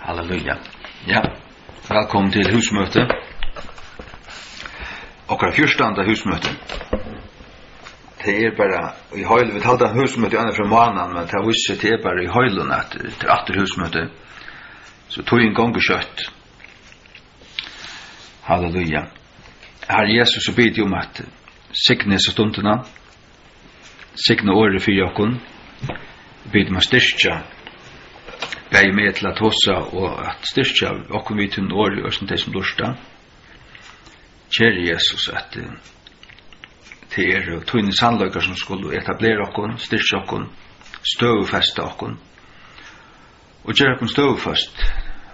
Halleluja. Ja, velkommen til husmøte. Okra fyrstanda husmøte. Det bara i høylen, vi talte husmøte andre fra måneden, men det visste det bara i høylen at det atter husmøte. Så tog en gang kjøtt. Halleluja. Herre Jesus, så bid om at signe så stundene, signe året for jokken, bid om at styrkja, beg med til at hossa og at styrkja okkur vi til året og det som lursta. Kjære Jesus, at det og tøyne sannløyker som skulle etablere okkur, styrkja okkur, støvfeste okkur, og gjøre okkur støvfest,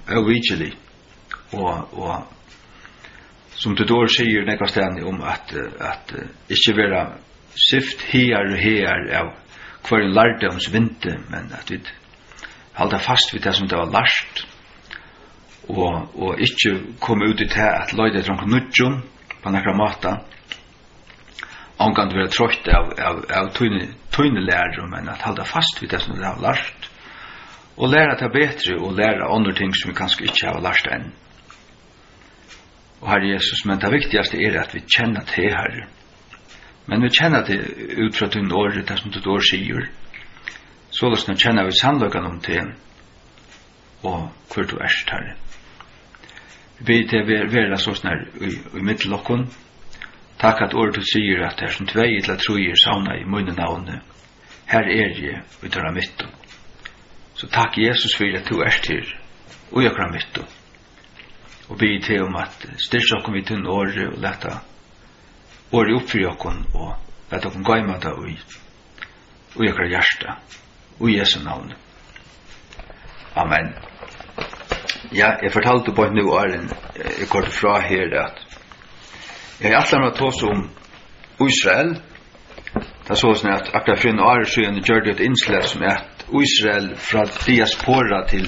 avvitselig, og som det då sier nekva stedene om at ikke være syft her og her av hver en lærdoms vinte, men at vi halda fast vid det som det var lært, og ikke komme ut i det at løyde etter noen nudjon på nekra mata, omgang til å være trått av tøyne lærer, men at halda fast vid det som det var lært, og lære det bedre, og lære andre ting som vi kanskje ikke har lært enn. Og Herre Jesus, men det viktigaste at vi kjenner til Herre. Men vi kjenner til ut fra din året, det som ditt år sier. Således nå kjenner vi sannløkene om til, og hvor du erst Herre. Vi ber til å være så snar i middelokken. Takk at året du sier at det som tvei til at tro sauna i munnen navnet. Her jeg, og døra mitt. Så takk Jesus for at du erst her, og jeg kram mitt. Og bid til om at styrke okkur vi til året og lette året oppfri okkur og lette okkur gaima det og okkar hjärsta og i Jesu navn. Amen. Ja, jeg fortalte på nu åren jeg kort fra her at jeg atler meg tås om Israel. Det så sånn at akkurat for en år siden gjør det et innslag som at Israel fra diaspora til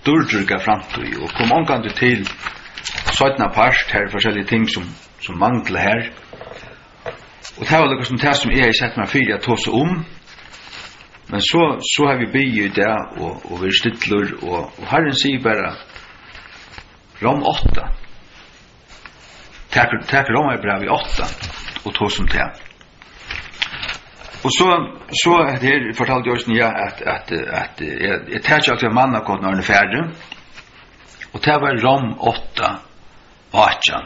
durdruga framtid og kom omgående til sådana part her forskjellige ting som mangler her. Og det var liksom det som jeg har sett meg fyrir at tåse om. Men så har vi bygget i det, og vi stidler, og Herren sier bare Rom 8. Takk Romerbrev i 8, og tåse om det. Og så her fortalte jeg også at jeg tar ikke alltid av mannakot når den er ferdig. Og det var Rom 8, 8.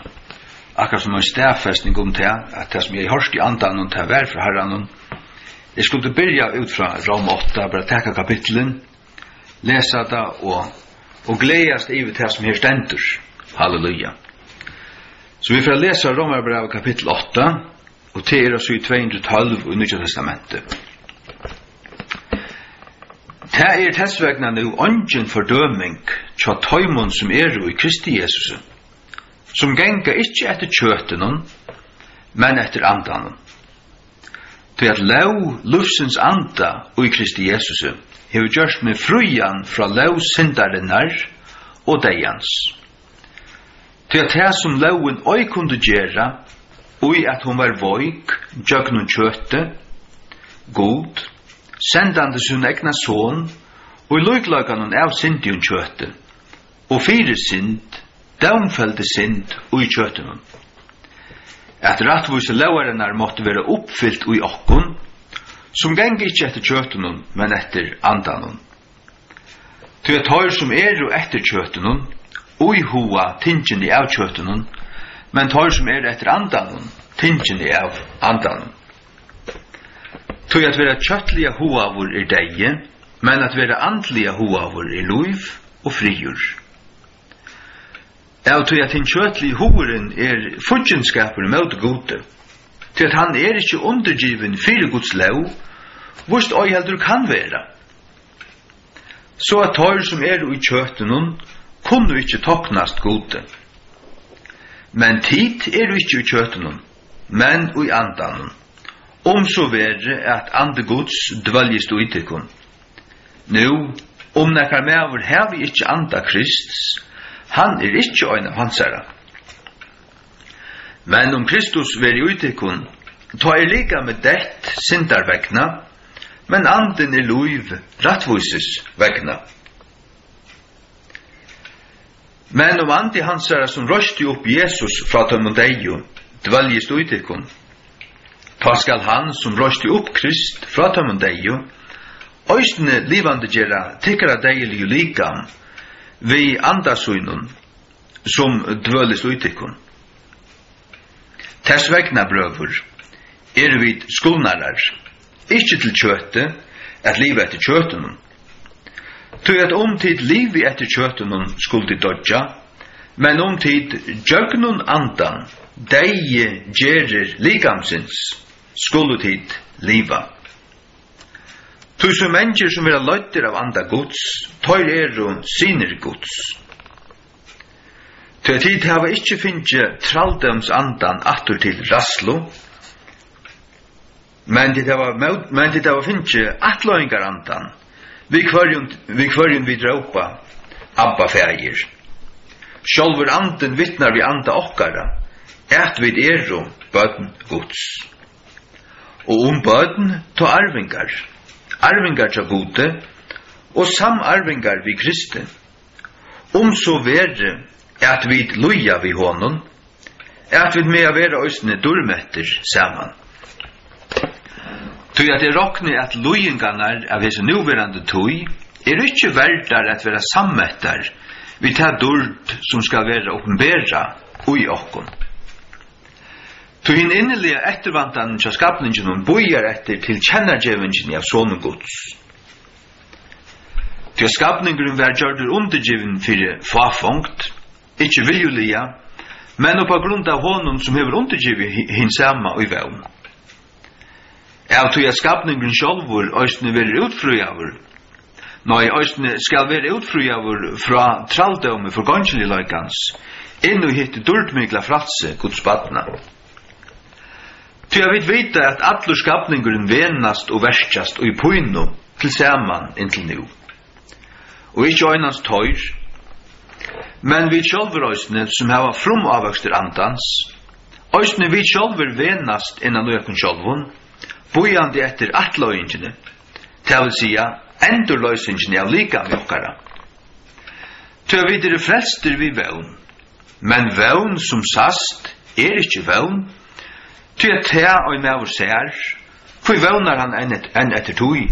Akkurat som en stedfestning om det, at det som jeg hørte i andan og det var fra Herren. Jeg skulle begynne ut fra Rom 8, bare takke kapitlen, lese det og gledes i det som her stender. Halleluja. Så vi får lese Romerbrev kapittel 8, og til oss i 212 i Nye Testamentet. Det tilsvegna nu ongen fordøming tja tøymon som i Kristi Jesus, som genga ikkje etter kjøtenen, men etter andanen. Til at lov lufsens anda i Kristi Jesus hever gjørst med frujan fra lov syndarinnar og deians. Til at det som loven oi kunde gjera, og at hun var voik, gjøgnun kjøte, god, sendande sin egna son, og i løygløyganen av syndjun kjøte, og fire synd, domfelde synd og i kjøtenen. At rattvise lauarenar måtte være oppfyllt i okkon, som geng ikkje etter kjøtenen, men etter andanen. Til at høyr som og etter kjøtenen, og i hoa tingene av kjøtenen, men høyr som etter andanen, tingene av andanen. Til at være kjøttlige hoavur deie, men at være andlige hoavur luiv og frigjur. Og til at den kjøttlige hovuren fudgenskapen mot gode, til at han ikke undergiven fyrir Guds lov, hvorst oi heldur kan være. Så at tøyr som i kjøttenen, kunne ikke toknast gode. Men tid ikke i kjøttenen, men i andanen. Om så være at ande Guds dveljest utikon. Nu, om nekkar mever har vi ikke anda Krists, han ikke øyne av hans herre. Men om Kristus veri utikon, ta lika med det syndarvegna, men anden luiv rattvises vegna. Men andi hansara som røsti upp Jesus fra tømmun deio, dveljist utikon. Ta skal han som røsti upp Krist fra tømmun deio, øysne livande gera tikkara deilig likam, vi andasuinun, som dveljist utikon. Tess vegna brøvur, vi skulnarar, ikkje til kjøte, at livet etter kjøtenun. Tøy at tid liv etter kjøtenun skuldi dodja, men tid djøgnun andan, deie gjerir likamsins, skuldi tid liva. Tøy som mennesker som vil ha løyter av anda gods, tøy sinir gods. Tøy tid hava ikkje finnje traldums andan atur til raslo, men det hava finnje atløyngar andan, vi kvarjun vi dråpa, Abba fægir. Sjálfur anden vittnar vi anda okkara, vid bødn gods. Og bødn ta arvingar ta gode, og samarvingar vi Kristi. Så vere, vid luja vi honom, vid mea vera òsne durmetter saman. Tøy at rokni at lujingarnar av hese nuverande tøy ikkje verdar at vera sammettar vi ta dord som skal vera oppenbera ui okkon. Tøy hinn innelige ettervantan til skapningen bojar etter til kjennargjevingen av sonen gods. Tøy skapningen var gjørdur undergiven fyrir fafongt, ikkje viljulia, men på grunn av honom som hever undergivet hinsama ui vevn. Av tøy skapningen sjálvur òsne veri utfrujavur. Nei, òsne skal veri utfrujavur fra traldømme for gongelig løykans, inn og hitte dordmikla fratse Guds badna. Tøy vit vita at allur skapningen venast og verskjast og i poinu til saman inntil nu. Og ikkje øynans tøyr, men vi sjálvur òsne som hava frum avvøkstur andans, òsne vi sjálvur venast innan løykun sjálvun, bojandi etter atløyingene, til vil sija endurløysingene av likam jokkara. Tøy videre frelster vi vevn, men vevn som sast ikkje vevn, tøy at tea og mevur ser, for vevnar han enn etter tøy.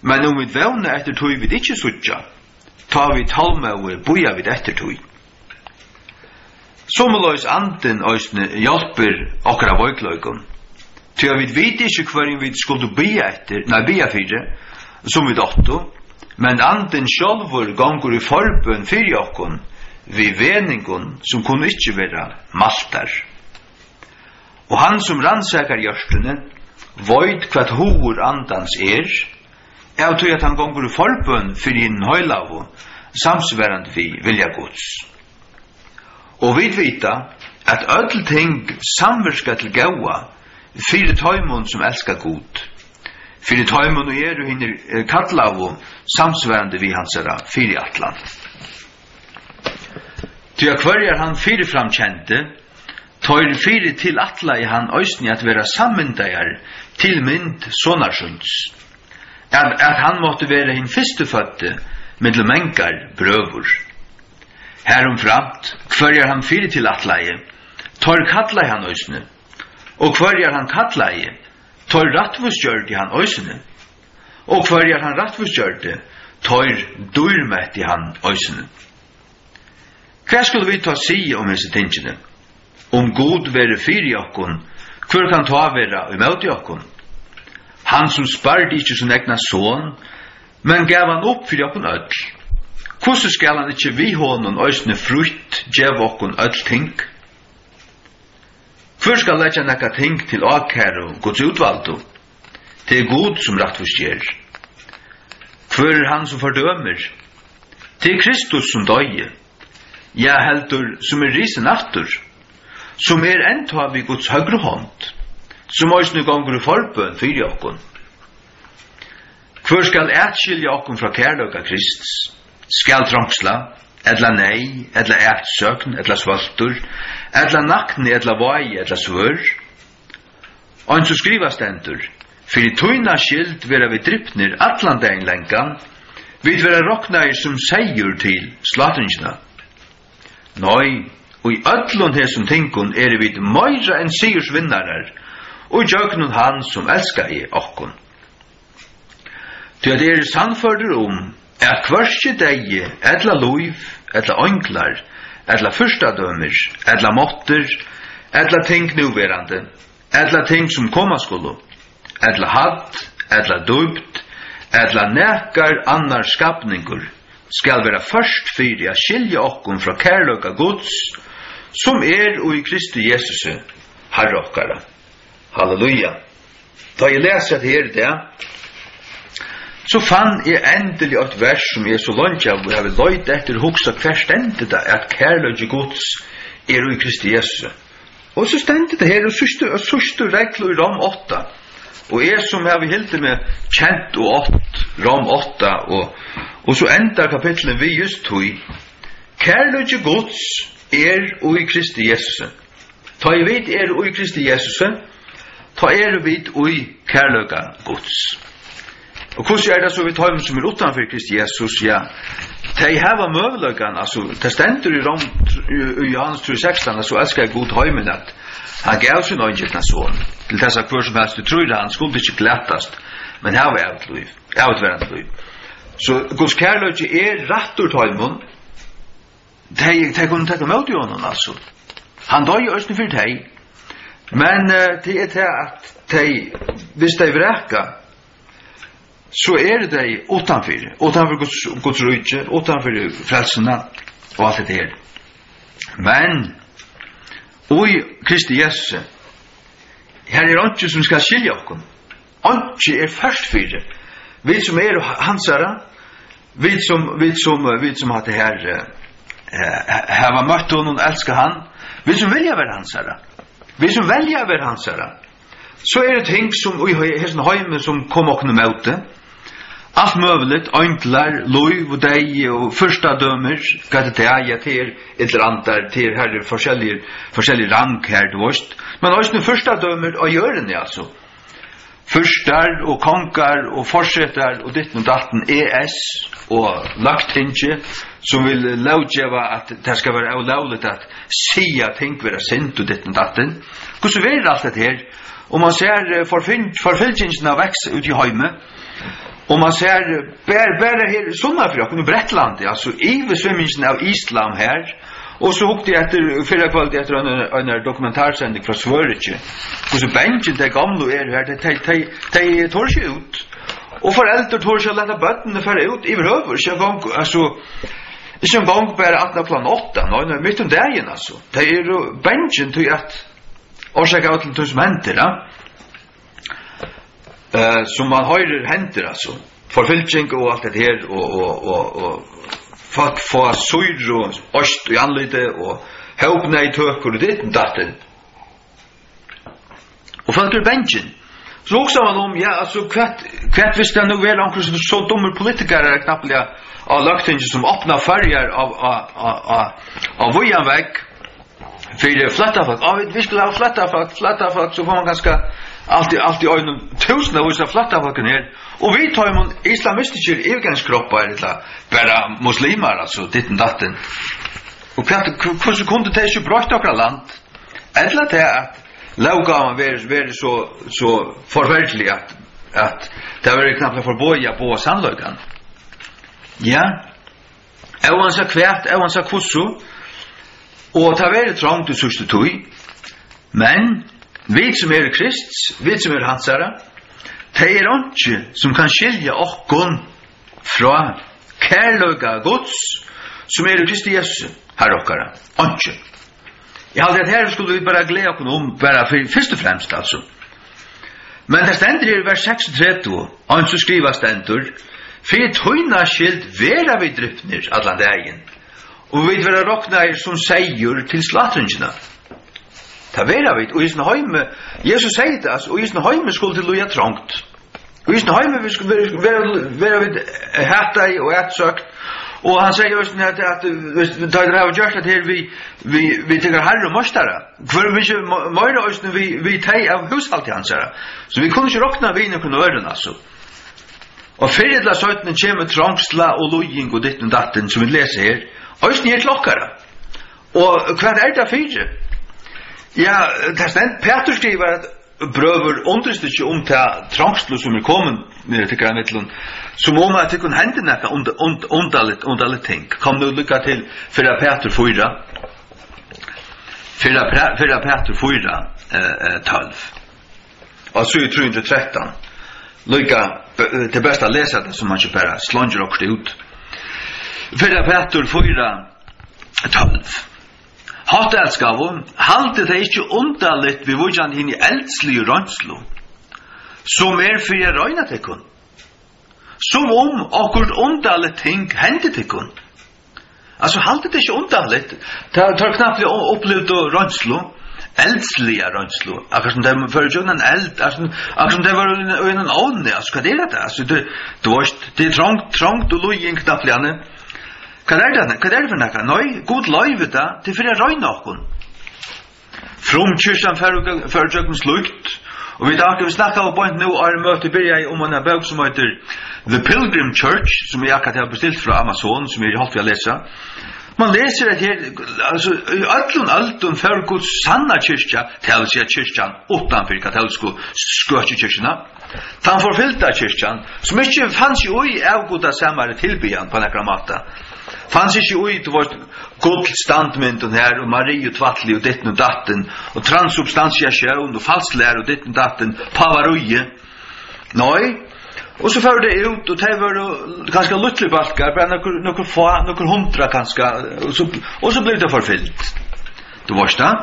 Men vi vevnar etter tøy vid ikkje sutja, ta vi talmauer boja vid etter tøy. Sommerløys anden òsne hjelper okkara voikløykon, tøy vi vet ikkje hverjum vi skulle bia fyrir, som vi dotto, men anden sjálfur gongur i forbøn fyrir okkon, vi veningon som kunne ikkje vera maltar. Og han som rannsakar hjørstene, void kvat hovur andans av tøy at han gongur i forbøn fyrir hinn høylavu, samsverand vi vilja gods. Og vi vita at öll ting samverska til gaua, fyrir tøymon som elskar god. Fyrir tøymon og hinner kallavu samsværande vi hansara fyrir atlan. Tøy hverjar han fyrir framkjente, tøyr fyrir til atla i han òsni at vera sammyndajar til mynd sonarsunds. At han måtte vera hinn fyrsteføtte middel mengar brøvur. Herumframt, hverjar han fyrir til atla i, tøyr kalla i han òsni, og hverjar han kallaði, tøyr rattvusgjørdi han òsne, og hverjar han rattvusgjørdi, tøyr dyrmetti han òsne. Hva skulle vi ta si hese tingene? God vere fyri okkon, hver kan ta vera imøti okkon? Han som spardi ikkje sin egna son, men gav han opp fyrir okkon öll. Hvordan skal han ikkje vi honom òsne frukt gjev okkon öll ting? Hver skal leggja nekka ting til akkæru Guds utvaldu? Det god som rattvusgjer. Hver han som fordømer? Det Kristus som døye. Ja, heldur som risen aftur. Som enta vi Guds høgre hånd. Som òsne gongur i forbøn fyrir okkon. Hver skal ætskilja okkon fra kærløka Kristus? Skal trongsla? Edla nei, edla ætsøkn, edla svøltur, edla nakni, edla vai, edla svør. Og så skriva stendur, fyrir tøyna skild vera vi drippnir atlan dagen lengan, vi vera roknair som seier til slatringina. Nei, og i öllun hesum tingun vi meira enn sigursvinnarar, og jøgnun han som elskar I okkun. Til at sannførður at hverski degi, etla luiv, etla onklar, etla fyrstadømir, etla måtter, etla ting nuverande, etla ting som koma skulu, etla hatt, etla dubt, etla nekar annar skapningur, skal vera først fyrir a skilja okkun fra kærløka Guds, som og I Kristi Jesus, Herre okkara. Halleluja. Da jeg leser her det, så fann jeg endelig et vers som så langt av, og jeg vil løyde etter hoksa hver stendet det, at kærløka Guds og I Kristi Jesus. Og så stendet det her, og sørste regler I Rom 8, og som har vi helt med kjent og 8, Rom 8, og så enda kapitlet vi just tog, kærløka Guds og I Kristi Jesus. Ta I vet og I Kristi Jesus, ta vid og I kærløka Guds. Og hvordan det så vi tar som utanfor Kristi Jesus, ja, de hava møveløkan, altså, det stender I Johannes 3:16, så elskar jeg god heimen at han gav sin øyngjentna sånn, til dessa hver som helst, du tror han skulle ikke glættast, men her var evet liv, evet liv. Så Guds kærløk rett ur heimen, de kunne tekka møte I honom, altså. Han døg I østene for deg, men det til at de, hvis de vreka, så det utanfor Guds rydde, utanfor frelsene og alt det her. Men i Kristi Jesus, her ikke som skal skilja okkur. Ikke først fyrir. Vi som hansara, vi som har det her, hava møtt honom, elskar han, vi som vilja være hansara. Vi som velja være hansara. Så det ting som i hessen heimen som kom okkur møte, allt möjligt, enklar, lov och dej och första dömer, kan det ja till ett antal till här forskjellig rang här du vet. Men också den första dömer och gör den alltså. Förstar och konkar och fortsätter och ditt och datten ES och lagtinge som vill lovgeva att det ska vara olagligt att säga tänk vara sent och ditt och datten. Hur så är allt det här? Och man ser förföljelsen växa ut I hemmet. Och man ser bara här sommarfröken I Brettland, alltså I svimmingen av Islam här. Och så hukte jag efter förra kvällen efter en dokumentärsändning från Sverige. Och så bänken där gamla här, de tar sig ut. Och föräldrar tar sig att lätta bötterna för ut I röver. Så jag alltså inte en gång bara att plan 8, nej, mitt om dagen alltså. Det bänken till att orsaka av till tusenmenter, som man höjer händer alltså förfylking och allt det här och folk får syr och öst I anlite och högna I tökor och det datten och folk bänken så också man ja alltså kvart visst det nog väl onkel så dumma politiker är knappt av lagting som öppnar färger av vojanväg för flatta folk vi skulle ha flatta folk så får man ganska alltid ögonen tusen av vissa flatta folken här och vi tar emot islamistiker evgenskroppar eller bara muslimer alltså ditten datten och hur kunde det ju brått okra land eller det att laggavan var så förverklig att det var knappt förboja på sannlökan ja ävansa kvärt ävansa kussu och ta var trångt och sust tog men vi som Krists, vi som hansara, det ikke som kan skilja okkon fra kærløga Guds, som Kristi Jesus, Herre okkara. Ikke. Jeg hadde at her skulle vi bare glede okkon bare først og fremst, altså. Men det stender I vers 36, og så skriver stender, for tøyna skilt vera vi drypner allan dagen, og vi vera rokna som seier til slatringina. Ta vera vit og isna heime Jesus seier det altså og isna heime skulle til loja trongt og isna heime vi skulle vera vit hatta og ætsøkt og han seier just at ta det har gjort at her vi tekur herre mostara for vi meira ausna vi tei av hushalt hans så vi kunne ikke rokna vi nokon øren altså og fyrirla 17 kjem trongsla og lojing og ditt og datten som vi leser her ausna klokkara Och vad är det för? Ja, det ständ Peter skriver att bröver understryker om det trångslo som kommer med till granmitteln. Som om att det kan hända något underligt ting. Kom nu lycka till för Peter 4. För Peter 4 12. Och så är 313. Lycka det bästa läsa det som man inte bara slanger och ut. För Peter 4 12. Hatt elskavun, halte det ikke underligt vi vujan hinn I eldslig rønslo, som for jeg røyna tekkun. Som om akkurat underligt ting hendte tekkun. Altså, halte det ikke underligt. Det tar knappt opplevd rønslo, eldslige rønslo. Akkurat som det var jo en eld, akkurat som det var en ovne, altså, hva det det? Altså, det trångt og loj inn knappt liane. Hva det for nekka? Nei, god løyve da, til for jeg røyna okkun. Frumkyrkjan førjøkken slukt, og vi snakka av point nå, møte byrja om en bøk som heter The Pilgrim Church, som jeg akkurat har bestilt fra Amazon, som jeg holdt vi å lese. Man leser at her, altså, alltun for Guds sanna kyrkja, til å si kyrkjan utanfor katolske skøtjekyrkjena, den forfyllta kyrkjan, som ikke fanns jo I avgoda samare tilbyan på nekra mata. Fanns ikke ui til vårt guldstandmynden her, og Marie og Tvatli og ditten og datten, og transubstantia sjøvn, og falslær og ditten og datten, pavaruje. Nei, og så fører det ut, og det var ganske luttlig balkar, bare noen hundra ganske, og så ble det forfyllt. Det var det.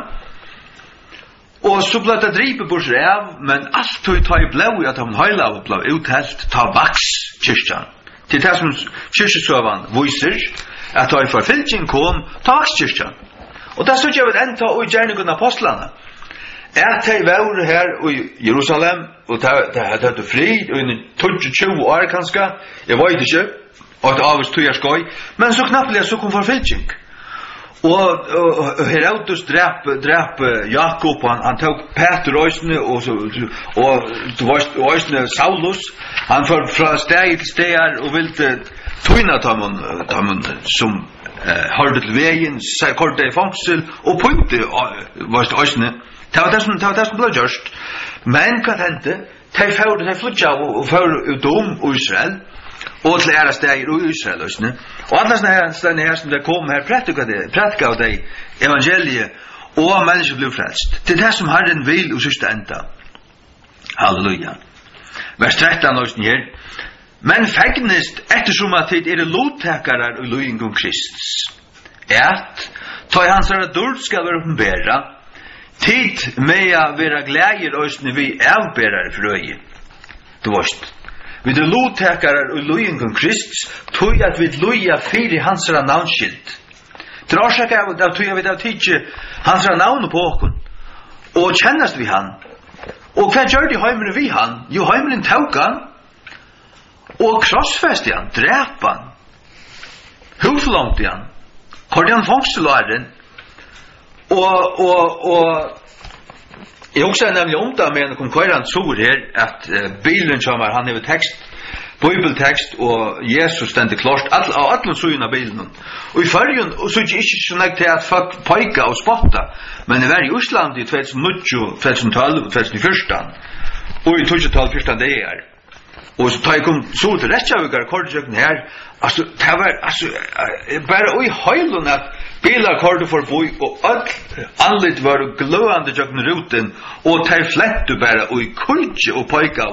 Og så ble det dripet bort rev, men alt tog I blei at han høyla og blei uthelt, ta vaks kyrkjan. Til det som kyrkjesøvan viser, at da I forfylking kom, ta vakskyrkjan. Og det stod jeg vet enda og I gjerningen av apostlene. At de var her I Jerusalem, og det hadde fri, og I 20 år kanskje, jeg vet ikke, og det avvis tog jeg skoj, men så knappelig så kom forfylking. Og Herodes drep Jakob, han tok Peter Øysene, og Øysene Saulus, han var fra steg til steger, og ville tøyna tamon som hørte til veien, kortet I fangsel, og pynte Øysene. Det var det som ble gjørst. Men hva hendte? De flytja og fører dom i Israel, og til æra steg I Israel Øysene. Og alle sånne her som det kom her, prætka av deg evangeliet, og mennesker ble frelst. Det det som Herren vil og sørste enda. Halleluja. Vers 13 Øysene her. Men fegnest ettersom at det lovtakarar og løying om Kristus. Ta I hans dård skal være oppenbæra, tid med å være glæger Øysene vi avbærare frøye. Det varst. Vi det lovtakarar og løying om Kristus, tog at vi løya fyrir hansara navnskilt. Det årsak av tog at vi da tidsi hansara navn på okkur, og kjennast vi han. Og hva gjør de heimene vi han? Jo, heimene tåk han, og krossfest han, drep han, huflångt han, kordi han fangselaren, og jeg husker nemlig om det, men kom Køyran sår her, at bilen kommer, han har tekst, bibeltekst, og Jesus stendte klart, av alle søgene av bilen. Og I fargen, og så er det ikke sånn til at folk peika og spotta, men det var I Osland I 2009, 2012, 2014, og I 2012, det og så tar jeg kom så til Rettjavikar, kordsøkken her, altså, det var, bare I høylen at bilar kordu forbi, og allit var gløande jøkken ruten, og tar flettu bare, og I kulje og poika,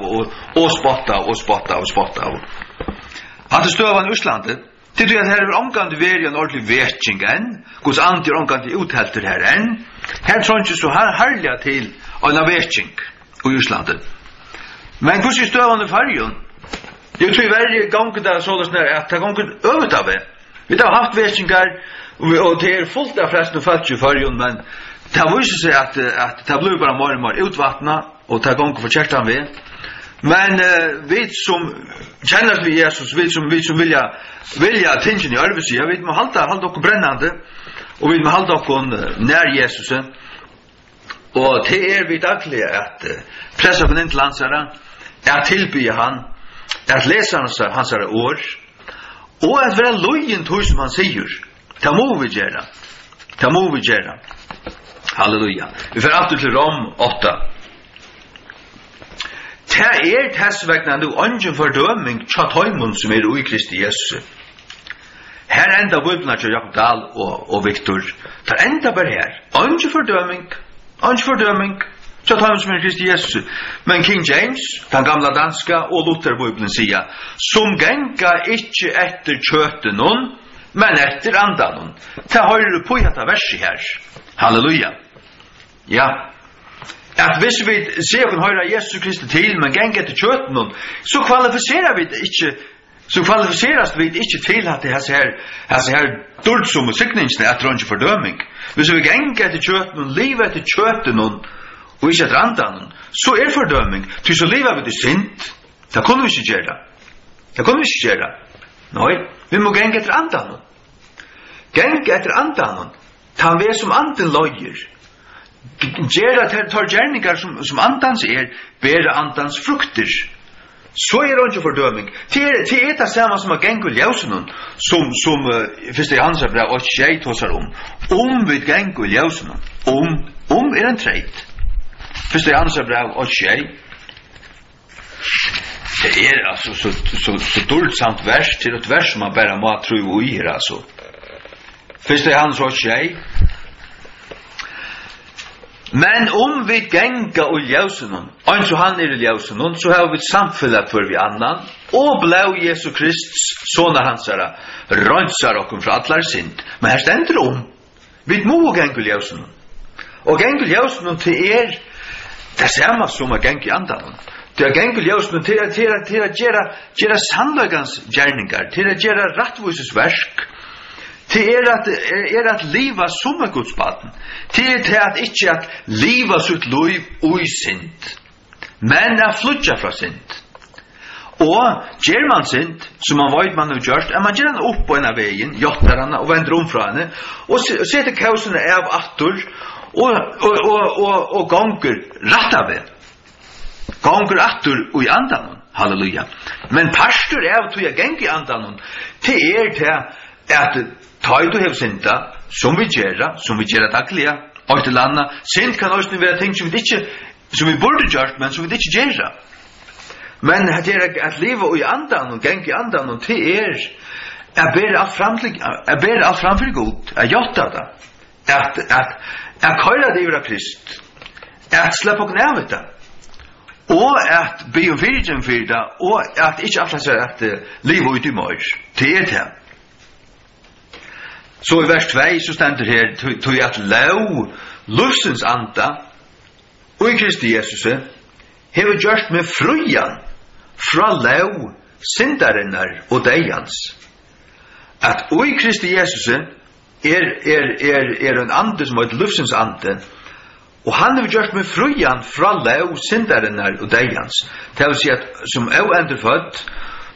og spotta. Hadde støvan I Øslandet, til du at her er omgående veri en ordentlig vetjing enn, hos andre omgående uthelter her enn, her trådde så herliga til en vetjing I Øslandet. Men hos I støvan I fargen, jeg tror hver gang det er sånn at det er gangen øvet av det. Vi har haft vetjingar, og det fullt av flest og falsk I fargen, men det viser seg at det blir bare mer utvattna, og det er gangen for kjertan ved. Men vi som kjenner vi Jesus, vi som vilja tingen I arbeidssida, vi må halda okkur brennande, og vi må halda okkur nær Jesus. Og det vi daglig at pressa på den til hansara, at tilbya han, at lesa hansara år, og at være lojen tog som han sier. Det må vi gjøre. Ta må vi gjøre. Halleluja. Vi får alltid til Rom 8. Ta tessvegna nu ungen fordøming tja tøymon som i Kristi Jesus. Her enda Bibelen til Jakob Dahl og Viktor. Ta enda bare her. Ungen fordøming tja tøymon som i Kristi Jesus. Men King James, den gamla danska og Luther Bibelen sier, som genga ikkje etter kjøten noen, men etter andan. Ta høyre på dette verset her. Halleluja. Ja. At hvis vi ser og høyre Jesus Kristi til, men geng etter kjøten noen, så kvalifiserer vi ikke til at det her dårdsomme sikningsene etter ånds fordøming. Hvis vi geng etter kjøten noen, liv etter kjøten noen, og ikke etter andan, så fordøming. Til så livet vi til sint, det kunne vi ikke gjøre. Nei, vi må geng etter andan. Geng etter andan, ta vi som anden løyer. Gjera tar gjerningar som andans bæra andans frukter. Så ikke fordøming. Det det samme som geng og ljøsen som første Johannes brev 8:6 tåsar om vi geng og ljøsen om en treit. Første Johannes brev 8:6. Det altså så dårligt samt vers til et vers som man bare må tro i her altså. Første Johannes 8:6. Men vi genga og ljøsen, og så han i ljøsen, så har vi et samfunnet for vi annan, og blev Jesu Krists, sånne hansara, rønsar okkur fra allar synd. Men her stender vi må genga og ljøsen. Og genga og ljøsen til det samme som genga i andan. Det genga og ljøsen til å gjøre sannløgans gjerningar, til å gjøre rettvises versk, til at liva som Guds baden. Til at ikke at liva sitt liv ui synd. Men at flutja fra synd. Og gjør man synd, som man vet man har gjort, man gjør han opp på en av veien, gjør han og vender fra henne, og setter kausene av attor, og ganger rett av det. Ganger attor og i andan. Halleluja. Men pastor av tog jeg geng i andan, til til at ta du hev synda, som vi gjør dagliga, og til landa, synd kan også være ting som vi burde gjort, men som vi ikke gjør. Men det at livet i andan, og geng i andan, og til at bære alt framfor god, at gjøtta det, at køyra det i Krist, at slippe oss ned det, og at be om fyrtjen for det, og at ikke alt seg at livet ut i mør, til det. Så i vers 2 så stender her til at lov lufsens anda og i Kristi Jesus hever gjort med frujan fra lov syndarinnar og deians. At og i Kristi Jesus en ande som er et lufsens ande, og han hever gjort med frujan fra lov syndarinnar og deians. Det vil si at som er endefødt,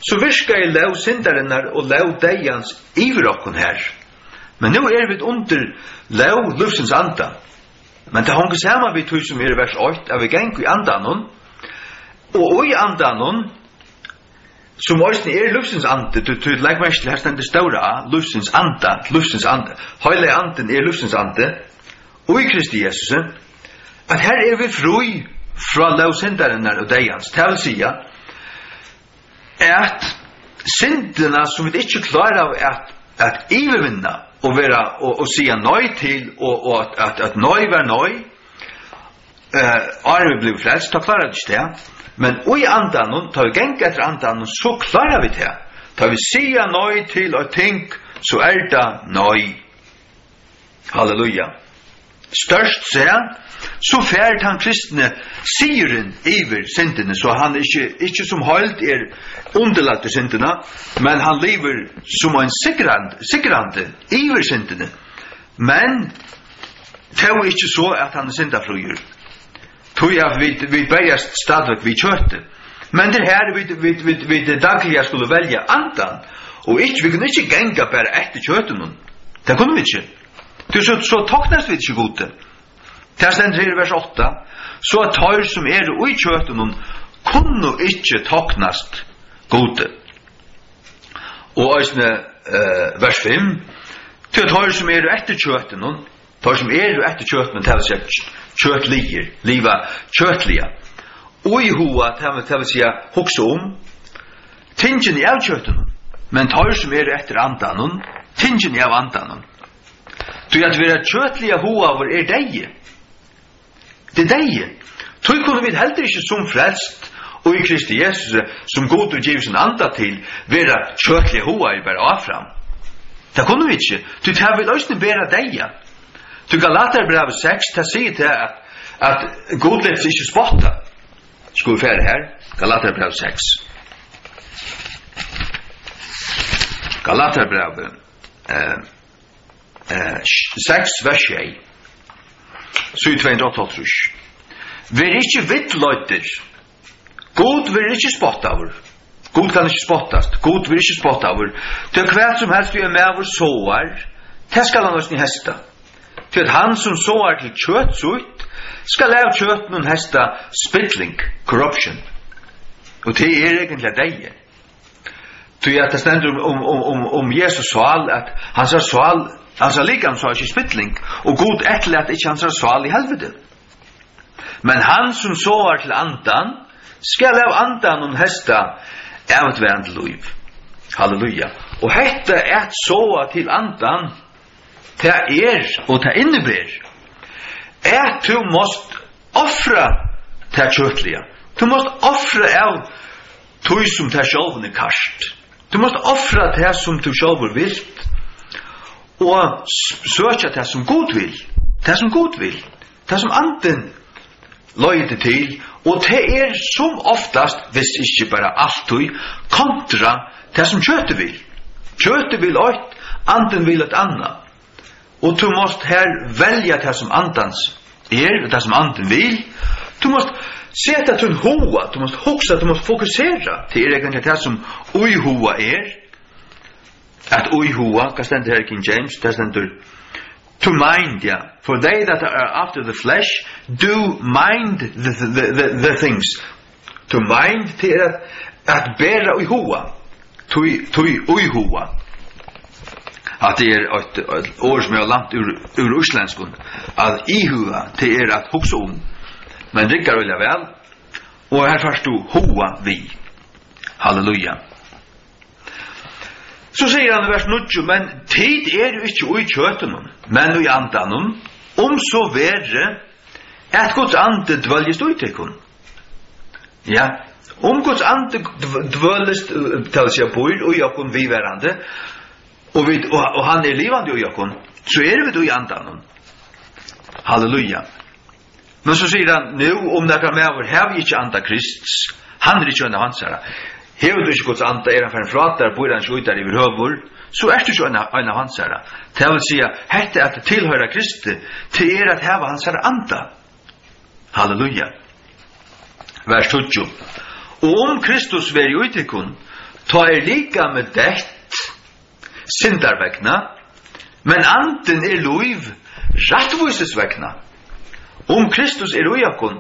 så virker i lov syndarinnar og lov deians iver okkon her. Men nu vi under lov lufsens anda. Men det honker sammen vi tog som i vers 8, at vi geng i andanon, og i andanon, som også lufsens ande, du legger meg til her stendet ståra, lufsens ande, høyle anden lufsens ande, og i Kristi Jesus, at her vi fri fra lovsyndarinnar og deians. Det vil si at syndene som vi ikke klarer at ivervinna, og vera og sia nøy til og at nøy var nøy vi blev frelst, ta klarar vi ikke det, men i andan ta vi geng etter andan, så klarar vi det, ta vi sia nøy til og ting, så det nøy. Halleluja. Størst så færd han kristne siren iver syndene, så han ikke som høylt underlatt til syndene, men han lever som en sikrande iver syndene. Men det er ikke så at han syndafruer. Tog jeg vi bergast stadigvæk vi kjørte. Men det her vi det dagliga skulle velge andan, og vi kunne ikke genga bare etter kjørten. Det kunne vi ikke. Så toknast vi ikke gode. Det stender her i vers 8. Så at tøyr som i kjøten kunne ikke toknast gode. Og vers 5. Till tar som efter kötten hon, tar som efter kött men tar sig köttliger, liva köttliga. Och i hoa tar vi säga också tingen i av kötten. Men tar som efter andan hon, tingen i av andan hon. Till att vara köttliga hoa var dig. Det dig. Tror kunde vi heller inte som frälst och i Kristi Jesus som god och giv sin anda till vara köttliga hoa i bara fram. Det kunde vi inte. Du tar vi lösning bära dig. Du Galaterbrev 6 tar sig till att godlevs inte spotta. Ska vi färre här? Galaterbrev 6. Galaterbrev 6 vers 6. Så 288. Vi är inte vittlöjter. God vill inte spotta över. God kan inte spottas. God vill inte spotta över. Till kvart som helst vi är med vår såar. Det ska han oss i hästa. Till att han som såar till kött sutt ska lära kött någon hästa spittling, corruption. Och det är egentligen dig. Till att det ständer om Jesus sval att han sa sval, han sa likam sa inte spittling. Och god ätlät inte han sa sval i helvete. Men han som såar till andan ska lära andan någon hästa av ett värnt liv. Halleluja. Och detta är att såa till andan det och det innebär att du måste offra det köttliga. Du måste offra av det som det själv är kast. Du måste offra det som du själv vill och söka det som God vill. Det som God vill. Det som anden löjde till och det som oftast, hvis inte bara alltid, kontra det som köttet vill. Köttet vill ett, anden vill ett annat. Och du måste här välja det som andans det som anden vill. Du måste sätta till hoa, du måste huxa, du måste fokusera till egentligen det som oi-hoa Att oi-hoa, vad ständer här i King James? Det ständer to mind, yeah. For they that are after the flesh do mind the things. To mind till att bära oi-hoa. Tui oi-hoa. Att det är ett ord som jag lant ur uslenskun. Att ihua till att huxa Men det kan jag väl. Och här förstod hoa vi. Halleluja. Så säger han i vers 9, men tid är ju inte i kötten, men i andan, så värre att Guds ande dvöljes utekon. Ja, Guds ande dvöljes till sig på och jag vi värande, och han är livande och jag så är vi då i andan. Halleluja. Men så säger han, nu om det kan med har vi inte antikrists, han är inte en hansare. Hever du ikke Guds ande han for en fratar, bor han skjuter i huvud, så du ikke en av hans herre. Det vil si at at tilhører Kristi, til at heva hans herre anda. Halleluja. Vers 20. Og Kristus veri utikun, ta lika med det, syndarvekna, men anden loiv, rattvisesvekna. Kristus ujakun,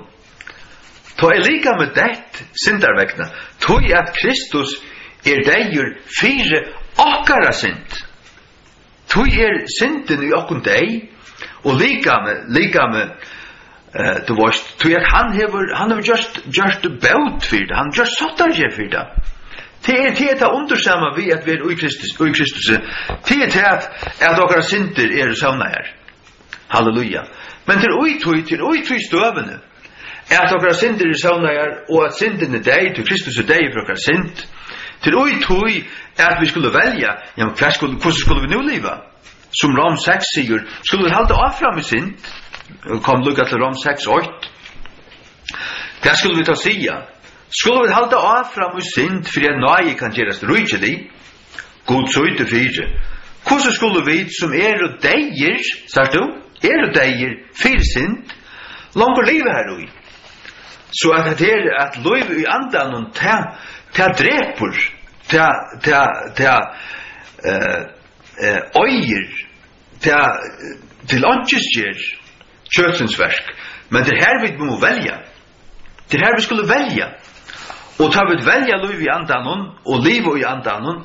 ta lika med det, syndarvekna, tog at Kristus deir fire akkara synd. Tog synden i okkun deg, og lika med du varst, tog at han hever just baut for det, han just sattar seg for det. Det er undersamma vi at vi i Kristus. Det er at okkara synder savna her. Halleluja. Men til oi støvene, at okkara synder savna her, og at synden deg, til Kristus deg for okkara synd, til oi at vi skulle velja, ja, men hvordan skulle vi nu leva? Som Rom 6 sier, skulle vi halda av fram i synd, kom lukka til Rom 6:8. Det skulle vi ta sia. Skulle vi halda av fram i synd, for at nøye kan gjerast rujtjelig, god søyte fire. Hvordan skulle vi, som og deir, sagt du, og deir, fyr synd, langer livet her ui. Så at det at liv i andan og ta drepur, ta øyer, til åndsgjer kjøtsens verk. Men det her vi må velja. Det her vi skulle velja. Og ta vi velja liv i andan og liv i andan,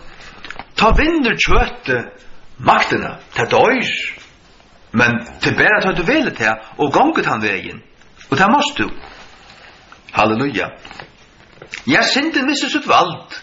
ta vinner kjøttet makterna, det døyr, men det bare tar du vel til, og gonget han veien, og det måste du. Halleluja. Jeg synden misser sitt valg,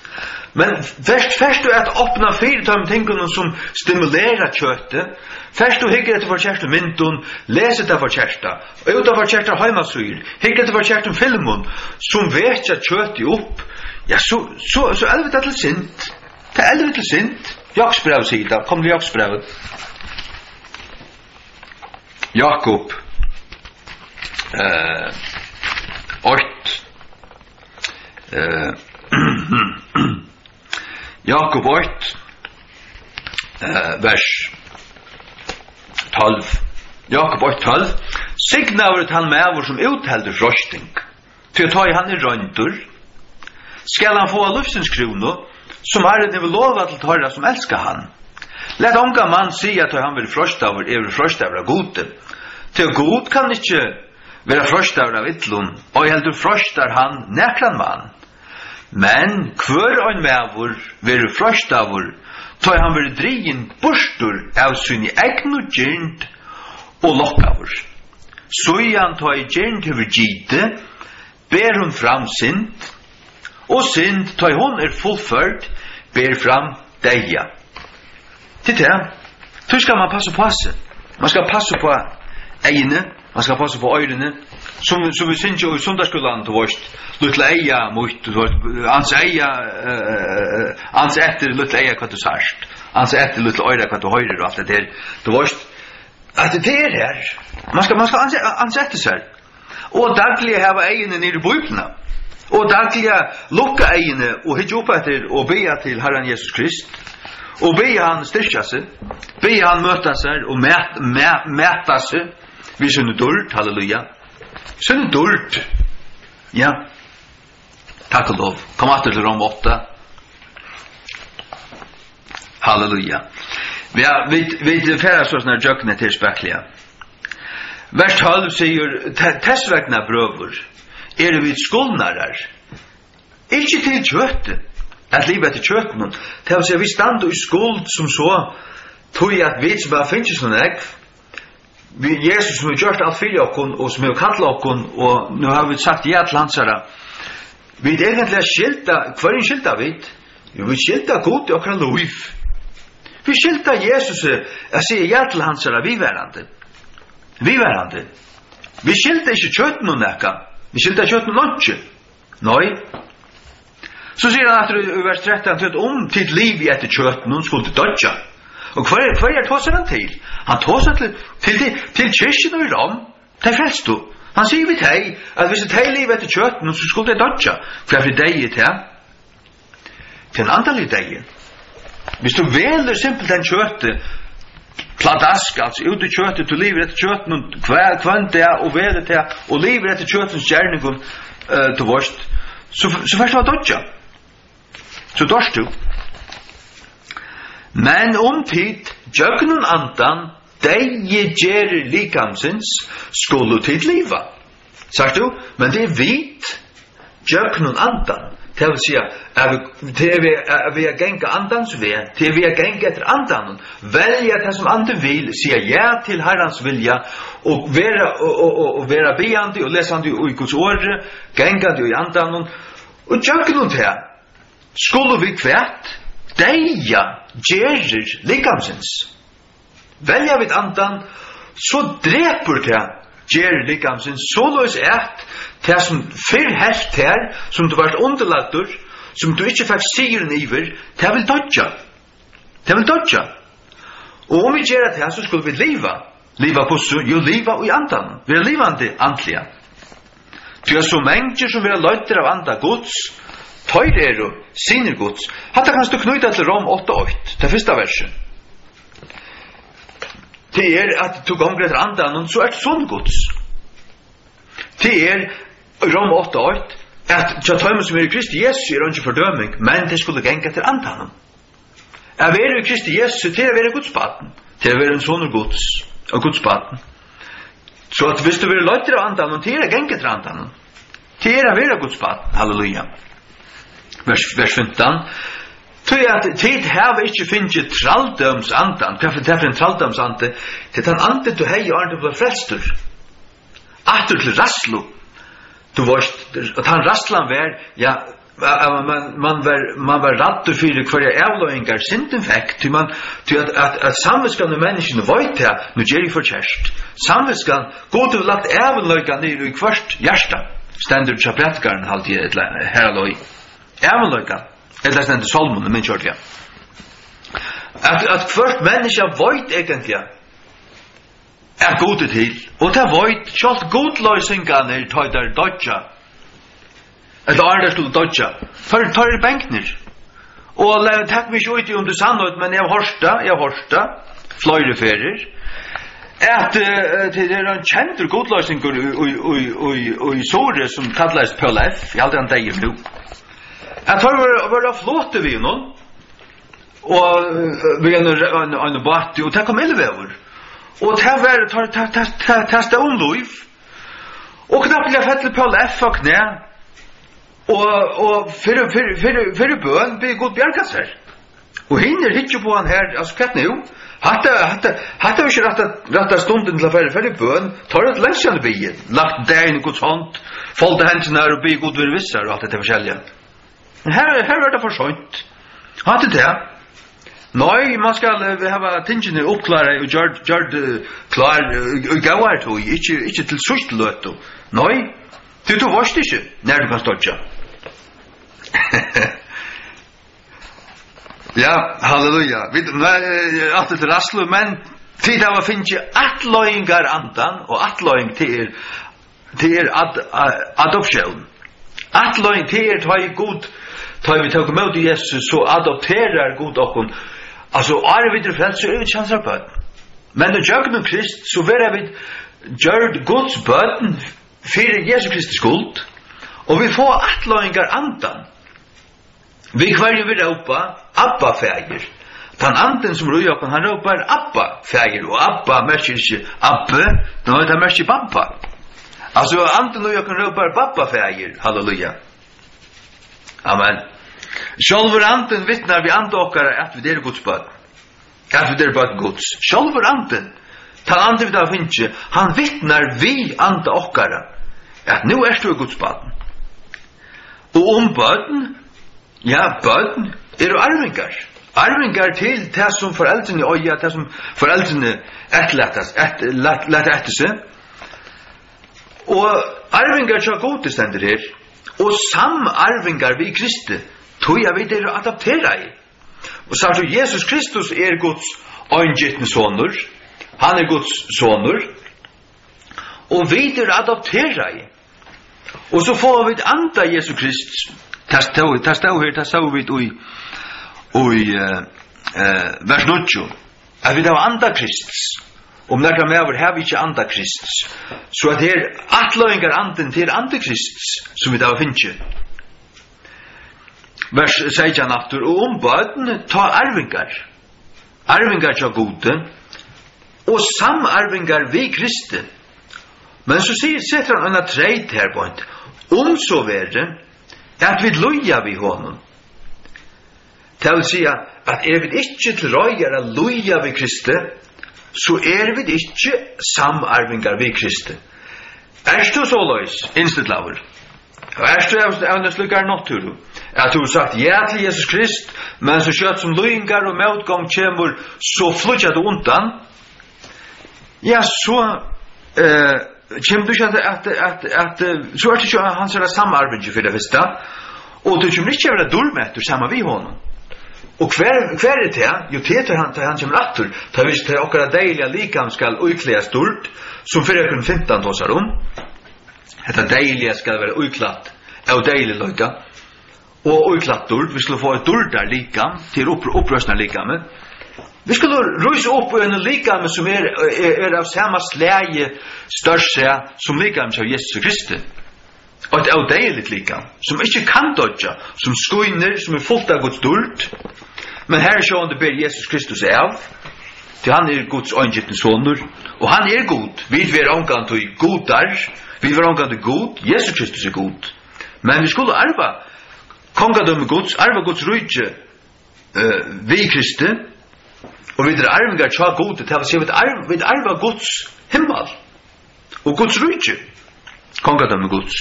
men først du at åpna fyrtøym tingene som stimulerer kjøttet, først du hygger etter for kjærsten mynden, leser etter for kjærsten, og ut av for kjærsten heimasyr, hygger etter for kjærsten filmen, som vet at kjøttet opp, ja, så elvet det til sint. Det er elvet til sint. Jakobsbrev sier det. Kom til Jakobsbrevet. Jakob 8 Jakob 8 vers 12 Jakob 8:12 Signaver han med som uthelder frosting til å ta i han i røyndur skal han få av lufsens krono som er det vil lova til tørra som elskar han. Let unga mann si at han vil frostaver av gode. Til god kan ikke være frostaver av ytlun, og heldur frostar han nekran mann. Men hver ein mevor vil frostaver, tar han vil drien borstur av sin egnu gynd og lokkaver. Så han tar i gynd over gite, ber hun fram sint, og sint tar hun fullført, ber fram deia. Titta, så skal man passe på seg. Man skal passe på egene, man skal passe på øyrene, som vi synes jo i sundagsskolen til vårt, luttla eia mot, ans etter luttla eia hva du sørst, ans etter luttla øyra hva du høyrer og alt det der, til vårt, at det er her. Man skal ans etter seg. Og daglig hava egene nere i bøyplene. Og daglig lukka egene og hitje opp etter og bea til Herren Jesus Krist. Og bea han styrka seg. Bea han møta seg og mæta seg. Vi sønne dård, halleluja. Sønne dård. Ja. Takk og lov. Kom atter til Rom 8. Halleluja. Vi færa sånn her jøkne til spekliga. Vers 12 sier, tessvegna brøver, vi skuldnarar, ikke til kjøttet, at livet til kjøttet, til å si, vi stand i skuld som så, tog at vi som bare finnes sånn egg, Jesus som har gjort alt fyrir okkon, og som har kallet okkon, og nå har vi sagt ja til hansara, vi er egentlig skilta, hva er skilta vi? Jo, vi skilta god i okra lov. Vi skilta Jesus, jeg sier ja til hansara, vi verande. Vi skilte ikke kjøtten og nekka. Vi skilte kjøtten og lunch. Nei. Så sier han at i vers 13 til til liv i etter kjøtten og skulle dødja. Og hva er tåser han til? Han tåser til kyrkjen og i Rom. Det er frelst du. Han sier vi til at hvis det er liv etter kjøtten så skulle det dødja. For det er deg til en andalig deg. Hvis du veler simpelt en kjøttet pladask, altså ut i kjøttet, du lever etter kjøtten, kvann det og veler det, og lever etter kjøttens gjerning til vårt, så først var dødja. Så dørst du. Men tid, djøgnen andan, deg gjerer likamsins, skulle til liva. Sagt du? Men det er vit, djøgnen andan. Det vil si at vi er genga andans ved, til vi er genga etter andan, velja det som andre vil, sier ja til Herrens vilja, og vera beandi og lesandi i Guds åre, gengandi i andan, og tjøkken til skulle vi kvært, deia gjerir likamsins. Velja vi andan, så dreper det gjerir likamsins, så løs det som fyrr helt her, som du var underlagdur, som du ikke fikk sigeren iver, det vil dodja. Det vil dodja. Og om vi gjør det her, så skulle vi liva. Liva på så, jo liva i andan. Vi er livande antliga. Ty er så mennesker som vi er løyter av anda gods, tøyr er og sinner gods. Hatta kan du knyta til Rom 8:8, det første verset. Det er at du gonger etter andan, så er det sånn gods. Det er Rom 8:8, at tøymen som er i Kristi Jesus er ikke fordøming, men det skulle genga til andan. Jeg er i Kristi Jesus til å være godsbaten, til å være en sånn gods og godsbaten. Så at hvis du vil løyter av andan, til å genga til andan, til å være godsbaten, halleluja. Vers 15, Tøy at tid have ikke finnet tralldømsandan. Hva for en tralldømsante? Til den ande du hei og andre ble frelstur. Atur til rasslu. Du varst, at han rasslan var, ja, man var raddu fyrir hverja avløyngar synden fekk, til at samviskan og menneskene veit det, nu gjer for kjerst. Samviskan, god du lagt avløyngar nir i kvart hjersta, stendur tjapretgaren halde jeg her aløy. Avløyngar, eller stendur solmen, min kjort, ja. At kvart menneska veit egentlig, gode til, og det veit, kjalt godløysingarnir tøydar dodja, eller andre skulle dodja, for tar benkner. Og takk meg ikke ut om det sannhet, men jeg hørsta, fløyre ferier, at det en kjentur godløysingur i Sore som kallast Paul F. Jeg aldri han deg nu. At tar var flåte vi noen, og vi en bati, og det kom illevever. Og det var testa undøyv, og knapt jeg fettel Paul F. og knæ, og fyrir bøn blir god bjergasser. Og hinner hitje på han her, altså kvett nu, hatt er ikke rett stunden til å fyrir bøn, tar et lengsjande bygge, lagt deg i gods hånd, folde hendene her og bygge god virvisser og alt dette forskjellige. Men her var det for sånt. Hatt er det. Nei, man skal ha tingene oppklare og gjør det klar og gauar tog, ikke til sørst løt. Nei, du varst ikke når du kan stodja. Ja, halleluja. Alt til rasslu, men tid av å finne atløyngar andan, og atløyng til adopsjon. Atløyng til ta i god, ta vi tok med Jesus, så adopterar god okkon. Altså, vi videre frelst, så vi kjansar bøn. Men når jøgnen Krist, så vi gjørt Guds bøn for Jesu Kristi skuld, og vi får atløyngar andan. Vi kvarje vi råpa Abba fægir. Den anden som røy oppen, han råpar Abba fægir, og Abba merker ikke Abbe, det merker Babba. Altså, anden røy oppen råpar Babba fægir, halleluja. Amen. Sjálfur anden vittnar vi ande okkara at vi Guds bøn. At vi bøn Guds. Sjálfur anden, den anden vi da finnje, han vittnar vi ande okkara at nu du Guds bøn. Og bøn, ja, bøn arvingar. Arvingar til det som foreldrene øya, det som foreldrene lette etter seg. Og arvingar tja gode stender her. Og samarvingar vi Kristi, tog jeg vidt adaptera i. Og så Jesus Kristus Guds øyngittne sonur, han Guds sonur, og vidt adaptera i. Og så får vi anda Jesus Kristus, det stod her, det stod vi i vers 9, at vi da anda Kristus. Om nekka mever har vi ikke anda Kristus. Så at her atløyngar anden til Kristus, som vi da finner. Vers 16 aftur, og bøten ta arvingar. Arvingar tja gode, og samarvingar vi Kristi. Men så setter han en treit her på en. Så være, at vi loja vi honom. Det vil si at vi ikke til røyere loja vi Kristi, så vi ikke samarvingar vi Kristi. Du så løys, innstittlaver? Du av den slukkar natturu? At du har sagt ja til Jesus Krist, men så kjøtt som loyingar og møtgång kjemur, så flutja du undan. Ja, så kjem du ikke at så det ikke hans samarvingar for det visste, og du kjem ikke være dulmetter sammen vi honom. Og hver det? Jo, til han kommer attur, ta hvis til okkara deilige likam skal uiklega stort, som fyrir 15 tåsar Hetta deilige skal være uiklatt, av deilig løyga, og uiklatt dult, vi skulle få et dultar likam, til opprøsna likamet. Vi skulle røyse opp en likam som av samme slæge største som likam av Jesus Kristi. Og et av deilig likam, som ikke kan dodja, som skuiner, som fullt av Guds dult. Men her sjån det ber Jesus Kristus av, til han Guds øyngittne sonur, og han god. Vi er omgant til godar, vi er omgant til god, Jesus Kristus god. Men vi skulle arva kongadømme Guds, arva Guds rydje, vi Kristi, og vi arvingar tja gode, til å si vi arva Guds himmel, og Guds rydje, kongadømme Guds,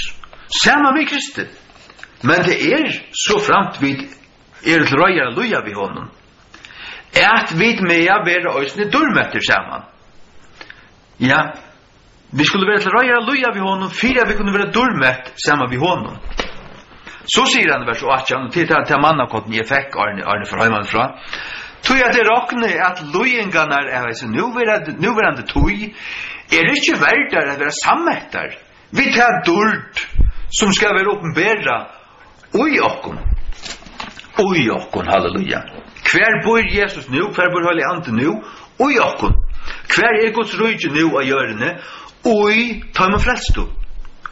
sama vi Kristi, men det så framt vi til røyere luja vi honom, at vi mea være òsne durmetter saman. Ja, vi skulle være til røyere luja vi honom, fyrir vi kunne være durmett saman vi honom. Så sier han i vers 18, til mannakotten jeg fikk Arne fra Heimann fra, tog jeg til råkne at lujengarna av hans nuverande tog ikke verdar å være sammettar. Vi tar dård som skal være åpenbæra ui okkon, halleluja. Hver bor Jesus nu, hver bor Hellig Ande nu, ui okkon. Hver Guds rydje nu av hjørne, ui ta man frelstu,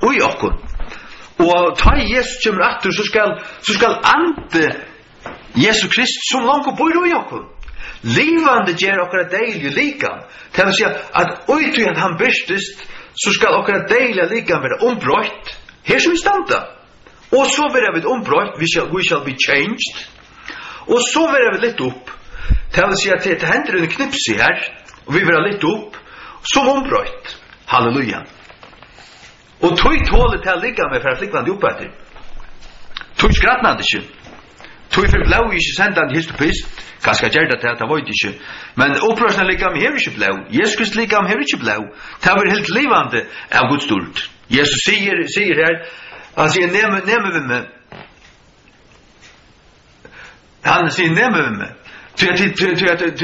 ui okkon. Og ta Jesus kommer atter, så skal ante Jesus Krist som langt bor ui okkon. Livande gjer okkara deilig likam. Det vil si at ui til at han bestist, så skal okkara deilig likam være ombrøtt. Her som vi standa. Og så være vi ombrøtt, we shall be changed. Og så være vi litt opp. Det vil si at det hender en knipsi her, og vi være litt opp, som ombrøtt. Halleluja. Og tog tålet til å ligge med for at ligge opp etter. Tog skratnade ikke. Tog for blau ikke sendande histopist. Kanskje gjør det til at det var ikke. Men opprørsene ligge med hever ikke blau. Jesus Krist ligge med hever ikke blau. Det var helt livande av Guds stort. Jesus sier her, han sier nemme vi med. Han sier nemme vi med. Til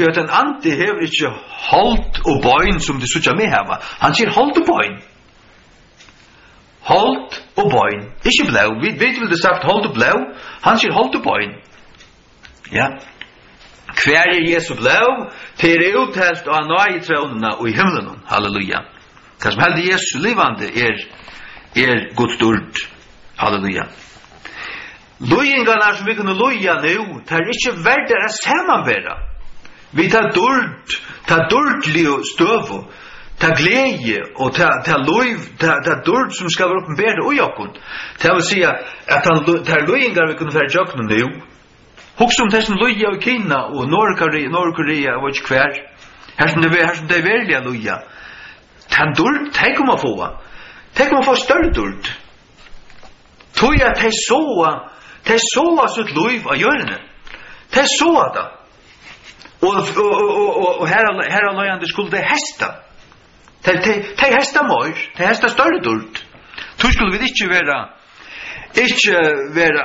at en ante hever ikke holdt og bøyn som det sutja med heva. Han sier holdt og bøyn. Holdt og bøyn. Ikke blau. Vi vil det sagt holdt og blau. Han sier holdt og bøyn. Ja. Hver Jesu blau til uttelt og han i trådene og i himmelen. Halleluja. Det som heldig Jesu livande Guds dård. Halleluja. Lujengarna som vi kunne luja nu, det ikke verdt å samanbæra. Vi tar dårdlig og støv, ta glede og ta lov, ta dård som skal være oppenbæra ui okkon. Det vil si at ta lujengar vi kunne være jøkken nu. Husk om tessen luja i Kina og Nordkorea og ikke hver. Her som det er velja luja. Ta dård, tenk om å få. Tenk om å få større dård. Tog jeg til så sitt liv av hjørne. Til så det. Og her er løyende skulle det hesta. Til hesta mør. Til hesta større dård. Tog skulle vi ikke være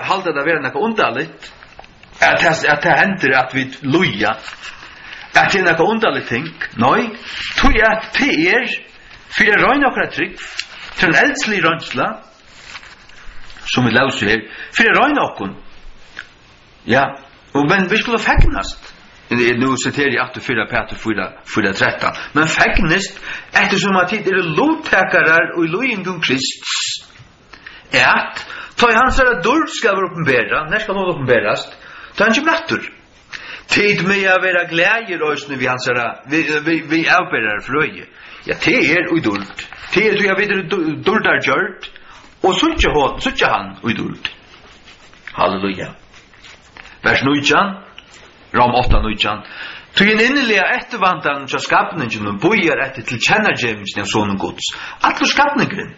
halda det være noe underligt. At det hender at vi loja. At det er noe underligt ting. Nei. Tog jeg til for jeg røyne akkurat trygg. Til en eldslig røynsla. Som vi lauser her. For jeg røyne okkon. Ja. Men vi skulle fegnast. Nu citerer jeg 8-4 Peter 4-13. Men fegnast ettersom at det lovtakarar og lojengum Krist. At ta hans dård skal være oppenbæra. Når skal noe oppenbærast? Ta han ikke nattur. Tid med å være glede i røysene vi avbærer frøye. Ja, det ui dård. Det du jeg videre dårdar gjørt. Og suttja han ui dård. Halleluja. Vers 9. Rom 8:9. Tog en innelige ettervandran til skapningen bojer etter til kjennergjemingen av sånne gods. Atler skapningen.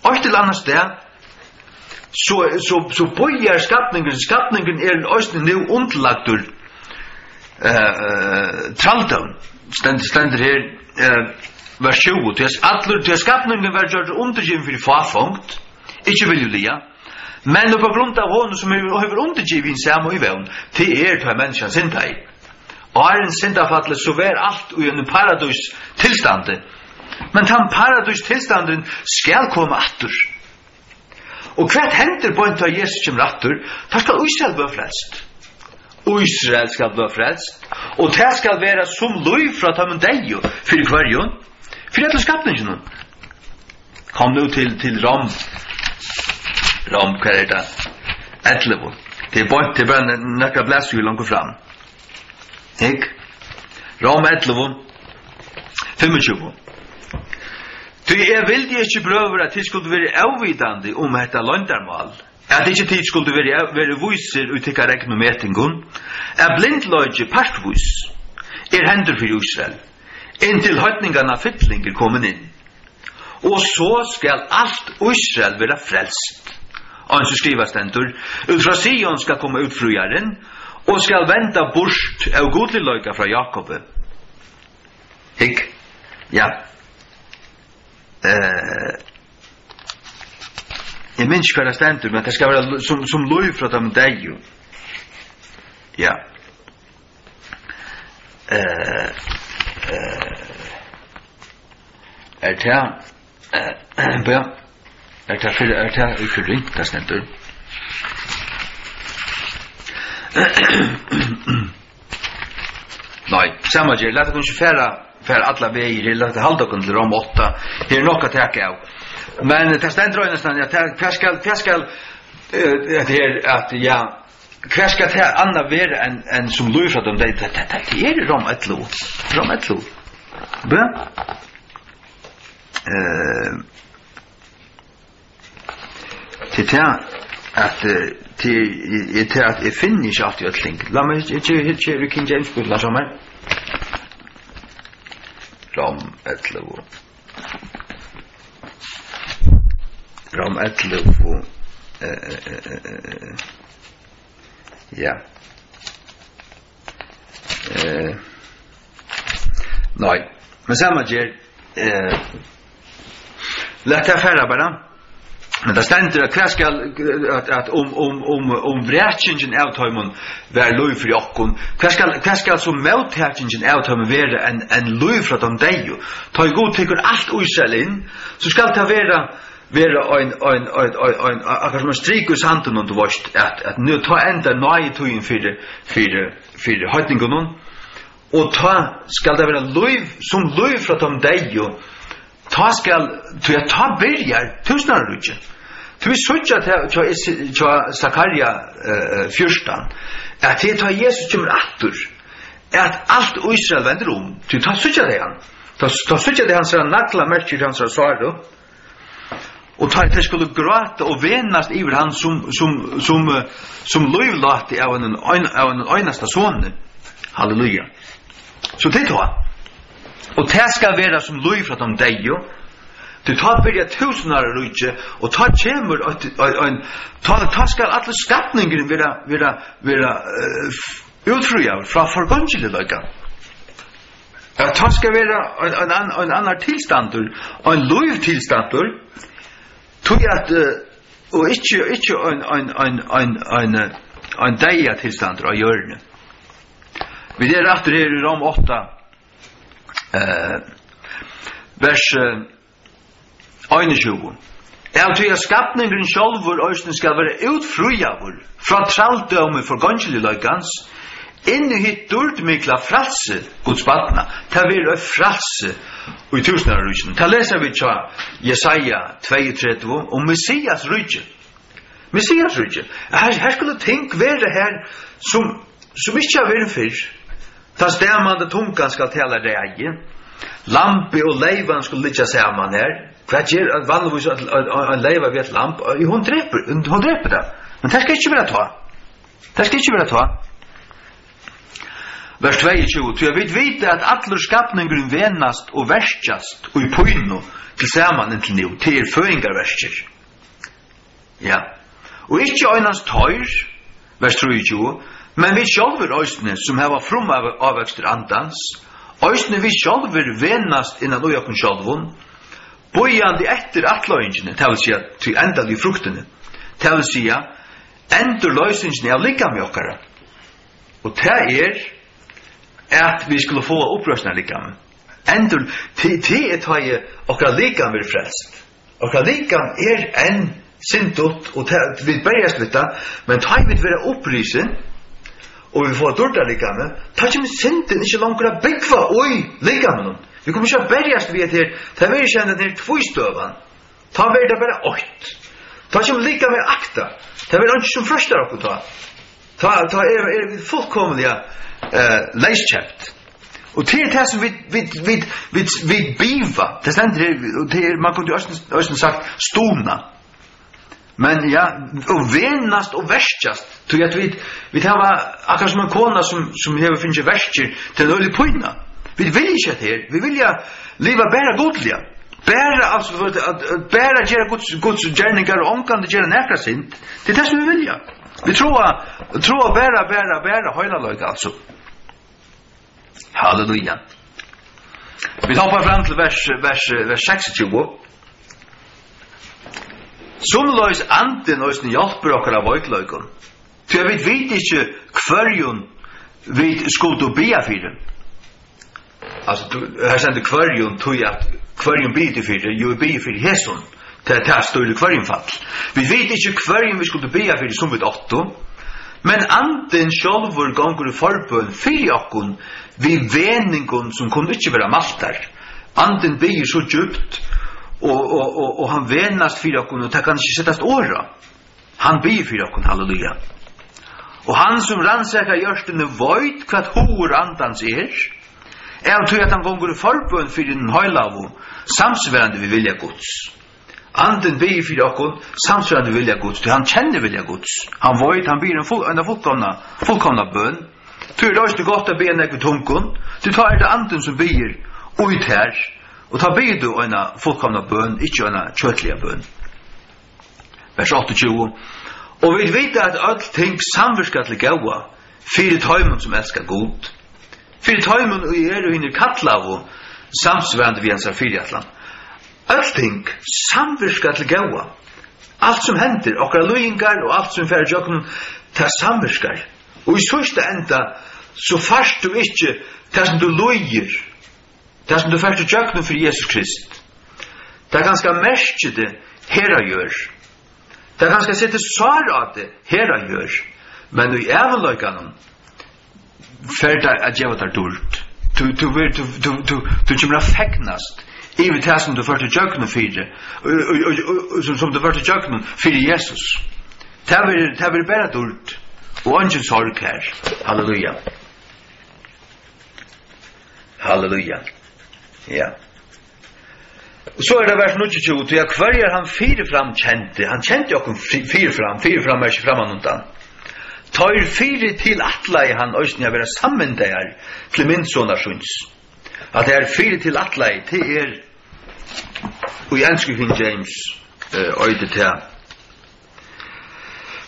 Og til annet sted, så bojer skapningen også nu underlagtur traldavn. Stender her vers 20. Til skapningen var gjort undergiven for farfungt, ikke viljulige. Men på grunn av honom som har undergivet samme og i vevn, til til menneskene synda i. Og en syndafattelig så var alt i en paradis tilstande. Men den paradis tilstanden skal komme atter. Og hva hender på en til Jesus kommer atter, da skal Israel bli frelst. Israel skal bli frelst. Og det skal være som lov fra ta med deg for hverjon. For etter skapningen. Kom nu til Rom. Rom, hva det? 11. Det er bare nekka blæs vi langt fram. Ikke? Rom 11. 25. Du vildi ikke prøver at det skulle være avvidande om dette løndarmal. At ikke tid skulle være viser ut til regn og metingun, blindløyge partvis hendur for Israel, inntil høytningarna fytlinger kommen inn. Og så skal alt Israel være frelst. Og han som skriver stendur, ut fra Sion skal komme ut frujaren, og skal venda bort av godliløyga fra Jakob. Hikk? Ja. Jeg minns hva det stendur, men det skal være som lov fra dem deg. Ja. Ikke ringt, det stendur. Nei, samme gjør, la det kunne ikke fære alle veier, la det halde dere til Rom 8, her er nok å takke av. Men det stendur nesten, hva skal hva skal det anna være enn som lov fra dem, det er Rom 11. Rom 11. Bø? Til det at jeg finner ikke alltid et link. La meg ikke King James bøtla som her. Rom 11. Rom 11. Ja. Nei. Men samme gjør lett jeg færre bare. Men det stender at hva skal at vrætjingen av tøymon være lov for jokken, hva skal som møthetjingen av tøymon være en lov fra dem deg. Ta i god tykker alt Israel inn, så skal det være akkurat som en strik hos handen om du varst, at nå ta enda nøye tøyen for høytningen, og ta skal det være lov som lov fra dem deg, ta skal ta byrjar tusenarrutje. Tu søkja til Zakaria 14, at det tar Jesus kommer attur, at alt Israel vender om, tu ta søkja det han. Ta søkja det han ser nakla merker han ser svaret, og ta det skulle gråta og venast iver han som løyvlati av en øynasta sånne. Halleluja. Så det tar. Og det skal være som løy fra dem deg, du tar byrja tusenar rujtje, og ta kjemur, ta skal alle skapningen være utfruja fra forgångselig løyga. Ta skal være en annan tilstandur, en løy tilstandur, tog at, og ikke en deia tilstandur av hjørne. Vi er etter her i Rom 8, vers 21. Jeg tror at skapningen sjálfur òsne skal være utfrujavur fra traldømme for gongelig løygans inn i hitt dordmikla fralse Guds batna. Det vil være fralse i tusenarrujsen. Det leser vi tja Jesaja 32 om Messias rujje. Messias rujje. Her skulle ting være her som ikke har vært fyrr. Ta stemmande tungan skal tala reie. Lampe og leivan skulle ligga saman her. Hva gjør at vanligvis en leiva ved et lamp? Hun dreper det. Men det skal ikke være ta. Det skal ikke være ta. Vers 22. Så jeg vil vite at alle skapningen venast og verskjast og i poino til saman inntil nu, til føringarverskjer. Ja. Og ikke øynans tøyr, vers 23, men vi sjálfur òsne som heva frum avvekster andans, òsne vi sjálfur venast innan ojakun sjálfun, bojandi etter atløyingene, det vil si til endelig fruktene, det vil si endur løysingene av likam i okkara. Og det at vi skulle få opprøsna likam. Endur, det ta i okkara likam vil frelst. Okkara likam en sintut, og vi bergast litt, men ta i vi være opprisen, og vi får dårda likame, ta ikke med sinten ikke langt å byggva oi likamen. Vi kommer ikke å bergast vi etter, ta vi ikke enn den tvøystøvan. Ta vi det bare 8. Ta ikke med likame akta. Ta vi ikke som frøster okkur ta. Ta vi fullkomlige leiskjøpt. Og til det som vi biva, det stender, man kunne jo også sagt stona. Men ja, och venast och värstast. Tror att vi har akkurat som en kona som har finnit värster till en ölig pojna. Vi vill inte det. Vi vill leva bara godliga. Bara alltså för att bara göra Guds gärningar och omkande göra näkra sint. Det är det som vi vill. Vi tror bara höjla lög alltså. Halleluja. Vi hoppar fram till vers 26. Somlois anden oisne hjelper okkar av veikløykon. Så jeg vet ikke hverjon vi skulle bia fyrir. Altså, her sender hverjon tog at hverjon bia fyrir, jo bia fyrir hæson. Det er støylig hverjon fall. Vi vet ikke hverjon vi skulle bia fyrir som vi åtto. Men anden sjálfur gongur i forbøn fyrir okkon vi veningon som kunne ikke være maltar. Anden bia så djupt og han venast fyrir okkun og det kan ikke settast åra. Han byr fyrir okkun, halleluja. Og han som rannsakar gjørstene veit hva hår andans av tog at han gonger i forbøn fyrir den høylavu, samsverande vi vilja Guds. Anden byr fyrir okkun, samsverande vi vilja Guds, han kjenner vilja Guds. Han veit, han byr en fullkomna bøn. Tog er det godt å be en ekve tunkun, du tar det anden som byr ut her, og ta bid du en fullkomna bøn, ikke en kjøtlige bøn. Vers 28. Og vi vet at alt ting samvirker til gaua, fyrir tøymun som elskar god. Fyrir tøymun og og hinner kattlavu, samsverande vi ansar fyrirjatlan. Alt ting samvirker til gaua. Alt som hender, okkara løyingar og alt som fyrir jöknum, ta samvirker. Og i sørste enda, så fast du ikke det som du løyer, det som du først til jöknum for Jesus Krist. Det er ganske merkjede hera gjør. Det er ganske sette svar av det hera gjør. Men i evenløyganen ferdig at jeg var dult. Du kommer að fegnast i det som du først til jöknum for som du først til jöknum for Jesus. Det er bare dult. Og ingen sorg her. Halleluja. Halleluja. Ja. Så er det vers 22, til hver han firefram kjente, han kjente okkur firefram er ikke framanundan. Tar fire til atlai han òsni a vera sammendegar til min sonarsunds. At det er fire til atlai, det er og i ennsku King James øyde til.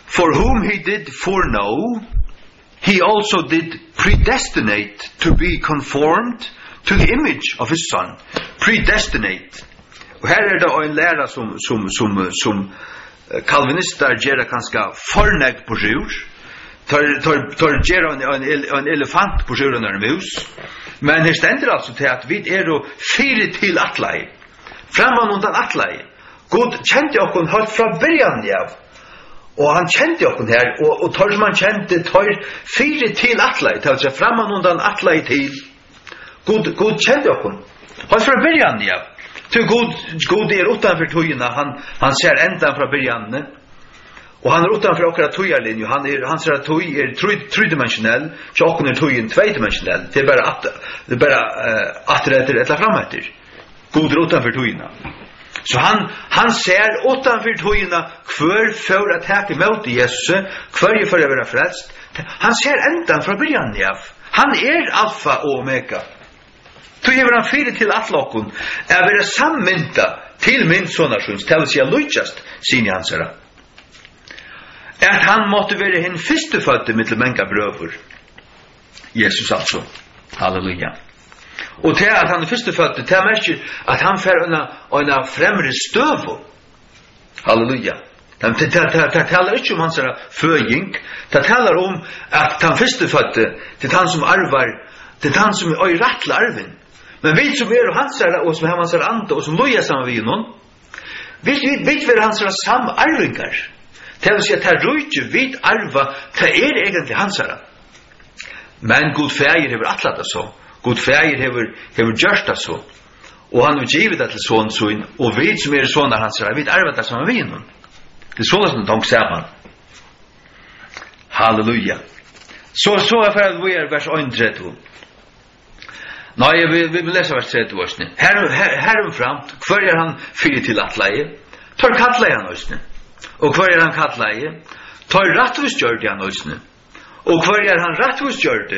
For whom he did foreknow, he also did predestinate to be conformed to the image of his son. Predestinate. Og her er det en læra som kalvinister gjør kanskje fornegg på sjur. Tar gjør en elefant på sjur under mus. Men her stender altså til at vi er jo fire til atlai. Framman undan atlai. God kjente okkon hørt fra byrjan av. Og han kjente okkon her, og tar som han kjente, tar fire til atlai. Tar seg framman undan atlai til. God kjente okkon. Han fra byrjan, ja. Til God er utanfor tøyina, han ser endan fra byrjanne. Og han er utanfor okkara tøyarlinju, han ser at tøy er tredimensionell, så okkon er tøyen tveidimensionell. Det er bare atretter etla frametter. God er utanfor tøyina. Så han ser utanfor tøyina hver for at hek imot Jesus, hver for å være frelst. Han ser endan fra byrjanne, ja. Han er alfa og omega. Så hever han fire til atlokkun er være sammynda til min sonarsunds, til å si a lujtjast, sin jansara. At han måtte være hinn fyrstefødde mittel menga brøver. Jesus altså. Halleluja. Og til at han er fyrstefødde, til merker at han fer unna fremre støvo. Halleluja. Det taler ikke om hans føying, det taler om at han fyrstefødde, det er han som arvar, det er han som er rattla arven. Men vi som er hansara, og som har hansara ande, og som loja sammen vi noen, vi er hansara samarvingar. Det vil si at det rujtje vid arva, det er egentlig hansara. Men god fægir hever atlat det så. God fægir hever gjørst det så. Og han har givet det til sånn sånn, og vi som er sånn hansara, vi arva det sammen vi noen. Det er sånn som de sammen. Halleluja. Så er for at vi er vers 1-3. Nei, vi vil lese vers 3. Herren framt, hver er han fyrir til atleie? Tar kattleie han òsne. Og hver han kallar tar rattvistgjørd han òsne. Og hver han rattvistgjørd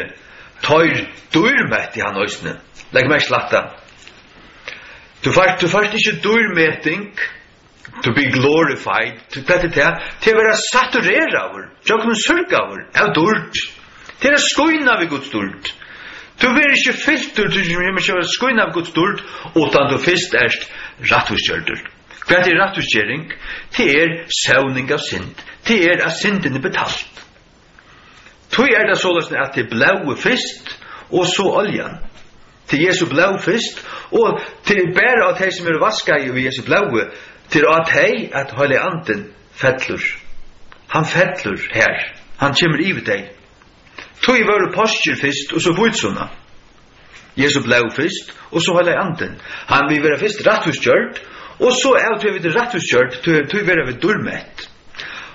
tar dyrmett i han òsne. Legg meg slatta. Du fast ikke dyrmetting to be glorified. Til å være saturera over. Jokken surga over. Av dyrt. Til å skoina vi Guds dyrt. Du blir ikke filter til å skoina vi Guds dyrt utan du fyrst rattvistgjørd. Hva rattvistgjøring? Det søvning av synd. Det at synden betalt. Tog det sånn at det blå fyrst, og så oljan. Til Jesu blå fyrst, og til bare at de som vaska i Jesu blå, til at de at Hellige Anden fettler. Han fettler her. Han kommer i deg. Tog var postjer fyrst, og så vudsona. Jesu blå fyrst, og så Hellige Anden. Han vil være fyrst rattvistgjørd, og så vi det rattvistgjørd, tog vi være durmett.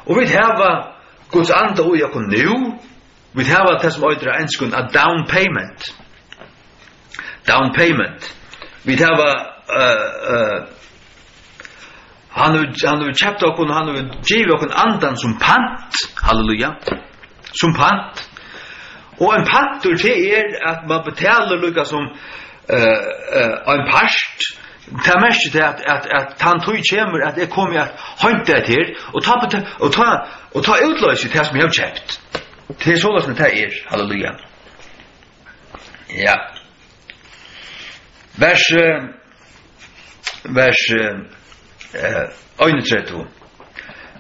Og vi har Guds ande og jeg nu. Vi har det som øyder enskund a down payment. Down payment. Vi har han har kjøpt okkur, han har givet okkur andan som pant. Halleluja. Som pant. Og en pantur til at man betaler lukka som en parst. Det mest til at han tog kommer at jeg kommer at håndte det her og ta utløys i det som jeg har kjøpt. Det sånn det halleluja. Ja. Vers 31.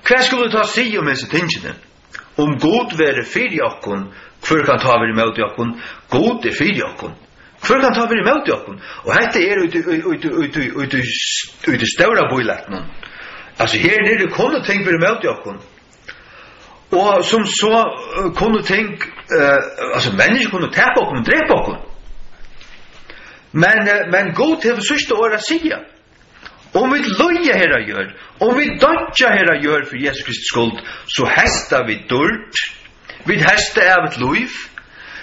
Hva skulle du ta si om disse tingene? Om god være fyrir okkun, hver kan ta være imot okkun, god fyrir okkun. Hver kan ta være imot okkun? Og dette ut i større bøyletten. Altså her nere kunne ting være imot okkun. Og som så kunne ting, altså mennesker kunne tape okkun og drepe okkun. Men god til det sørste året sier, om vi løye herra gjør, om vi dødja herra gjør for Jesus Kristus skuld, så hesta vi dyrt, vi hesta av et liv,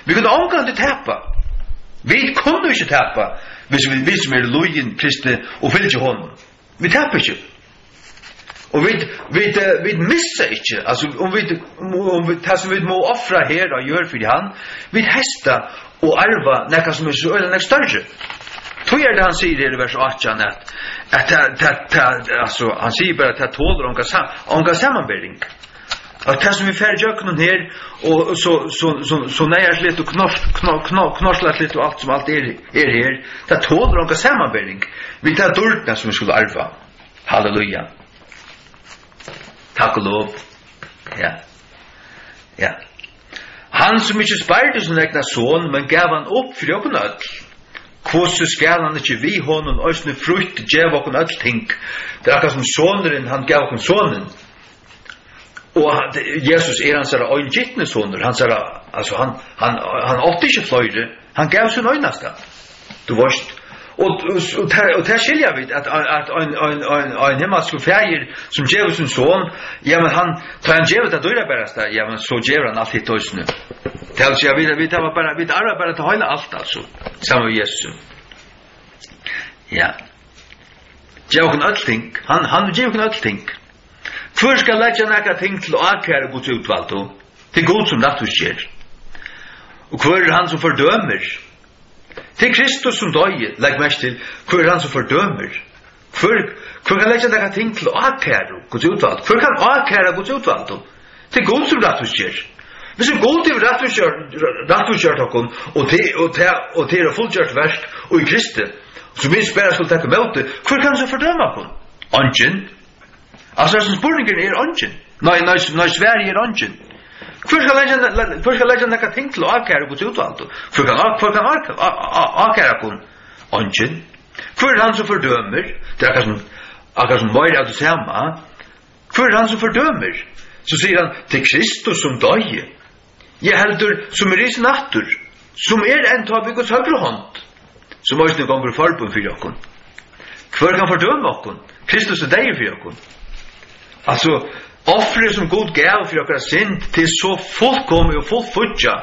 vi kunne omgang til tapa. Vi kunne ikke tapa, hvis vi som løyen Kristi og fyller ikke hånden. Vi tapa ikke. Og vi misser ikke, altså om vi må offra herra gjør for han, vi hesta og arva nekka som så øyne nek større. Tog det han sier i vers 18 altså han sier bare at det tåler onka sammanbering. At det som vi færre jøkken her og så nøyers litt og knorslet litt og alt som alt her, det tåler onka sammanbering. Vi tar dårtene som vi skulle arva. Halleluja. Takk og lov. Ja. Ja. Han som ikke sparte sin egna son, men gav han opp for jokken ødel. Hvordan skal han ikke vi hånden østene frukt, gav okken ødel ting. Det akkurat som soneren, han gav okken sonen. Og Jesus hans øyngittne soner. Han åtte ikke fløyre. Han gav sin øyneste. Du varst. Og det skiljer vi at en himmelsk feir som gjev sin son, ja, men han gjev det døyrebæreste, ja, men så gjev han alt hitt høysene. Det er altså, vi arver bare til høyne alt, altså, sammen med Jesus. Ja. Gjev han alt ting, han gjev han alt ting. Hvor skal leggja nekka ting til å akkære Guds utvalgto? Til God som rattus skjer. Og hvor han som fordømer? Til Kristus som døye, legg mest til, hvor han som fordømer? Hvor kan leggja nekka ting til å akkære Guds utvalgto? Hvor kan akkære Guds utvalgto? Til God som rattus skjer. Hvis en god til rattusgjørt okkon, og til å fullgjørt versk, og i Kristi, som minst bare skulle takke med det, hvor kan han så fordøme okkon? Ongen. Altså, spurningen ongen. Nei, Sverige ongen. Hvor skal leggja nekka ting til å akkære Guds utvalgto? Hvor kan akkære okkon? Ongen. Hvor han som fordømer? Det akkurat som var det samme. Hvor han som fordømer? Så sier han, til Kristus som døye. Jeg heldur som i nattur, som en tab i Guds høyre hånd, som også ganger forbund for jokken. Hvor kan fordøme okkon? Kristus deg for jokken. Altså, offre som God gav for jokkara synd til så fullkomlig og fullfutja.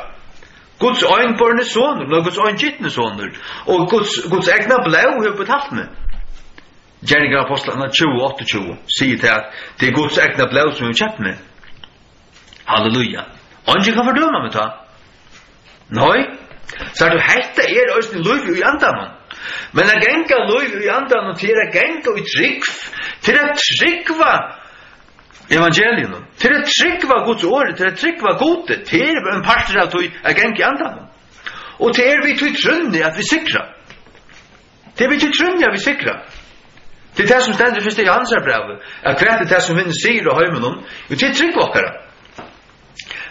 Guds øynborne soner, og Guds øyngittne soner, og Guds egna blau har betalt med. Gärningar apostlarna 28 säger till att det är Guds äkta blod som är köpt med. Halleluja. Ingen kan fördöma mig ta. Nej. Så du hette öst i liv i andan. Men att gänga liv i andan och till att gänga i tryck. Till att tryckva evangelium. Till att tryckva Guds ord. Till att tryckva gode. Till en pastor att gänga i andan. Och till vi till trunni att vi sikra. Till vi till trunni att vi sikra. Det är det som ständer först i hans brev. Att kvart är det som vinner sig och höjmen om. Och till tryck åkara.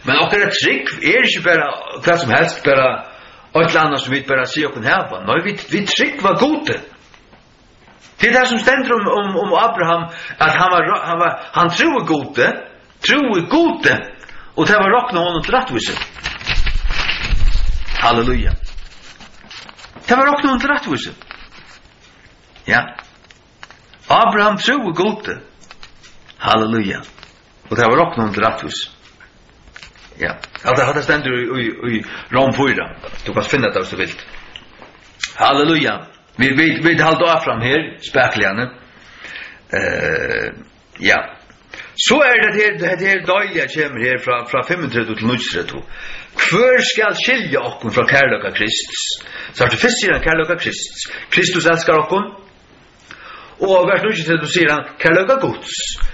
Men åkara tryck är inte bara kvart som helst bara ett annat som vi bara ser och häva. Nej, vi tryck var gode. Det är det som ständer om Abraham att han tror gode och det var rockna honom till rättvise. Halleluja. Det var rockna honom till rättvise. Ja. Abraham tror gode. Halleluja. Och det var rockna honom till rättvise. Ja. Det ständer i Rom 4. Du kan finna det så vilt. Halleluja. Vi håller av fram här, späckliga. Ja. Så det här dagliga kommer här från 35 till 93. Kvör skall skilja oss från kärleka Kristus. Så att det först säger han kärleka Kristus. Kristus älskar oss. Och vers 93 då säger han kärleka Guds.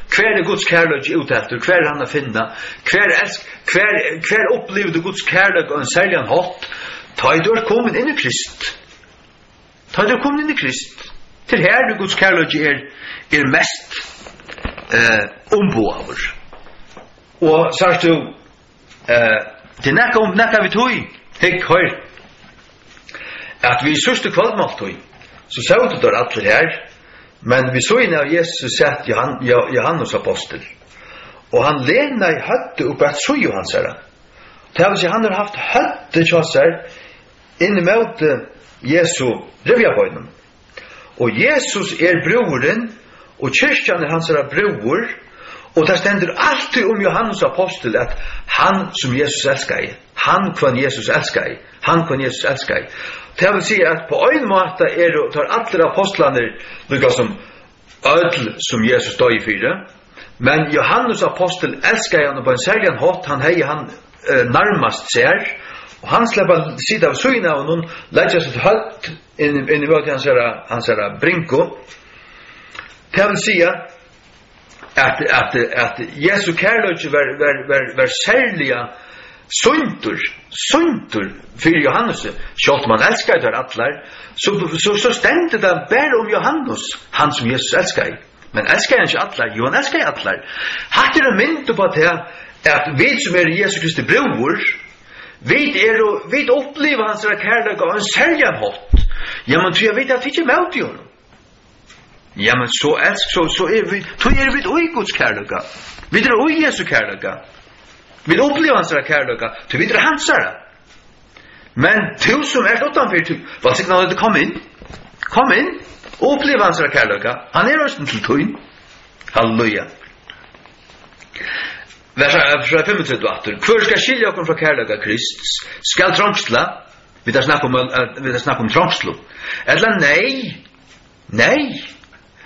Kvär är Guds kärlek utefter. Kvär han att finna. Kvär upplevde Guds kärlek och en särligen hatt. Ta i dörr kommen in i Krist. Ta i dörr kommen in i Krist. Till här du Guds kärlek är mest omboaver. Och så är du till näka vi tog. Hej, hör. Att vi sörste kvällmål tog. Så sa du där allt det här. Men vi såg när Jesus sett Johannes apostel. Och han lena i hötte upp att så Johannes är. Det vill säga han har haft hötte tjossar inemot Jesu revjaböjnen. Och Jesus är broren och kyrkan är hans bror. Och det ständer alltid om Johannes apostel att han som Jesus älskar i. Han kvann Jesus älskar i. Han kvann Jesus älskar i. Det vill säga att på en måte tar alla apostlarna lika som ödel som Jesus dog i fyra. Men Johannes apostel älskar han på en särskild hatt. Han hej han närmast ser. Och han släpper sida av syna och någon lägger sig högt in i vårt hans brinko. Det vill säga att Jesu kärlek var särliga suntur för Johannes. Självt man älskar det allar. Så stände det bara om Johannes, han som Jesus älskar. Men älskar han inte allar? Jo, han älskar allar. Hatt är en mynd på det att vi som är Jesu Kristi bror, vi upplever hans kärlek av en särjan hatt. Ja, men tror jag vet att vi inte möter i honom. Ja, men så är vi, då är vi i Guds kärlek. Vi är i Jesu kärlek. Vi upplever hans kärlek, då vi är hans kärlek. Men du som är utanför, vad säger han att kom in, och uppleva hans kärlek. Han är rösten till tøyn. Halleluja. Vers 35. Kvör ska skilja oss från kärlek Kristus. Skall trångsla. Vi tar snack om trångslo. Eller nej.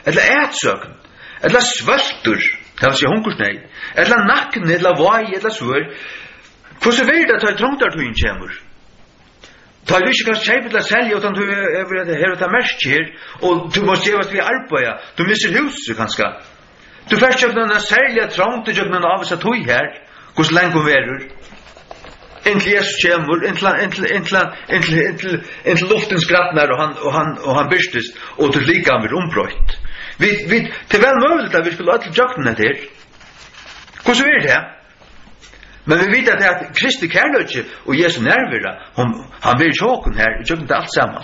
Eller ätsöken. Eller svältur. Det vill säga hungersnej. Eller nacken, eller vaj, eller svör. Hur så vill det att ta trångtar tøyn kommer? Ta du ikke kan kjøpe til å selge, utan du er å ta merke her, og du må se hva vi arbeider. Du misser huset, kanskje. Du først kjøper noen særlige trångt, du kjøper noen av seg tøy her, hvordan lenge hun verer. Inntil Jesus kommer, inntil luften skrattner, og han byrstes, og til like han blir ombrøyt. Det er vel mulig at vi skulle alle kjøkken her. Hvordan er det? Men vi vet at Kristi kærløyke og Jesu nærvira, han vil tjåken her, og tjåken til alt sammen.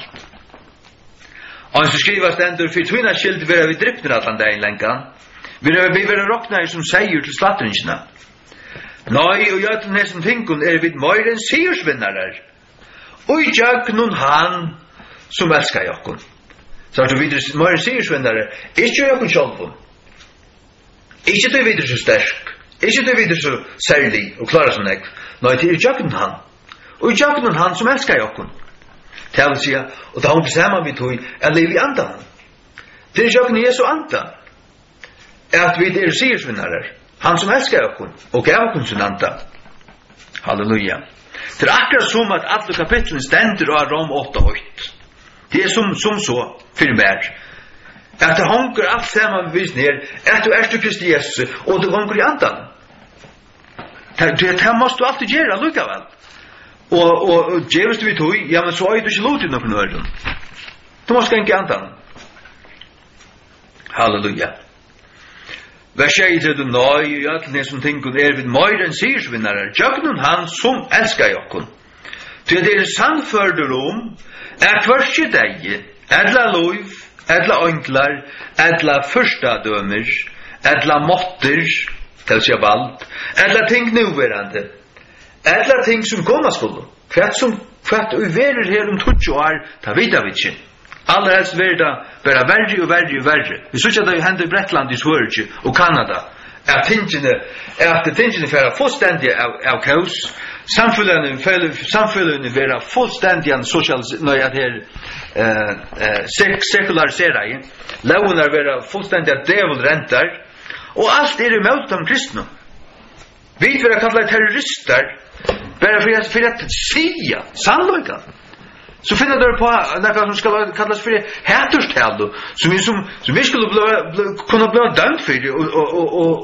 Og så skriver stendur, for tøyna skilt vil vi dripner at han dagen lenkan. Vi vil råkna som seier til slattringina. Nei, og jeg til nesten tingun vi mer enn siersvinnarar. Og i tjøkken han som elskar jokken. Så at vi videre mer enn siersvinnarar, ikke jokken sjolvun. Ikke det videre så sterk. Ikke det videre så særlig og klare som jeg. Nei, det jakken han. Og i jakken han som elskar jokken. Det vil si, og det har hun sammen vi tog, er liv i andan. Det är ju Jesu anta. Att vi är sigersvinnare. Han som älskar oss och gav oss sin anta. Halleluja. Det är akkurat som att alla kapitlen ständer av Rom 8:8. Det är som så för mig. Att det hånger allt samman vis ner. Att du är Kristi Jesus och du hånger i andan. Det måste du alltid göra, lukka väl. Och djävus du vid tog, ja men så är du inte lot i någon öron. Du måste inte andan. Halleluja. Vers 6 du nøy, at det som tenker vid mer enn sigersvinnare, tjøkken han som elskar jokken. Til det sannførder hverskje deg, edla lov, edla ønklar, edla førstadømer, edla måtter, til å si vald, edla ting nuverande, edla ting som komma skulle, kvart uverer her 20 år, ta vidar vi ikke. Allra helst verda bara verre og verre. Vi synes at det hender i Bretland i Sverige og Kanada. At tingene færa fullstendig av kaos. Samfullene vera fullstendig av sekularisera. Lovene vera fullstendig av djevelrentar. Og alt imot de kristne. Vi vera kallet terrorister. Bara för att säga sannolikan. Så finner du på något som ska kallas för häturstal som vi skulle kunna bli dömd för det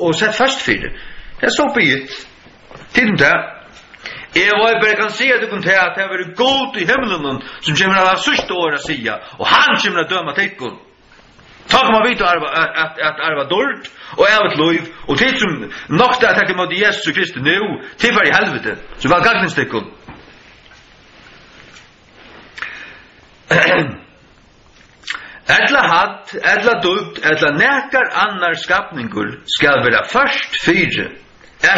och sett fast för det. Det så på it. Till det. Jag var bara kan se att du kunde att det var god i himlen som kommer att sista året säga och han kommer att döma tecken. Tack man vet att arva dårt och ävet lov och det som nokta att mot Jesus Kristus nu till för i helvete. Så var gagnstecken. Edla dult, edla nekar annar skapningur skal vera først fyre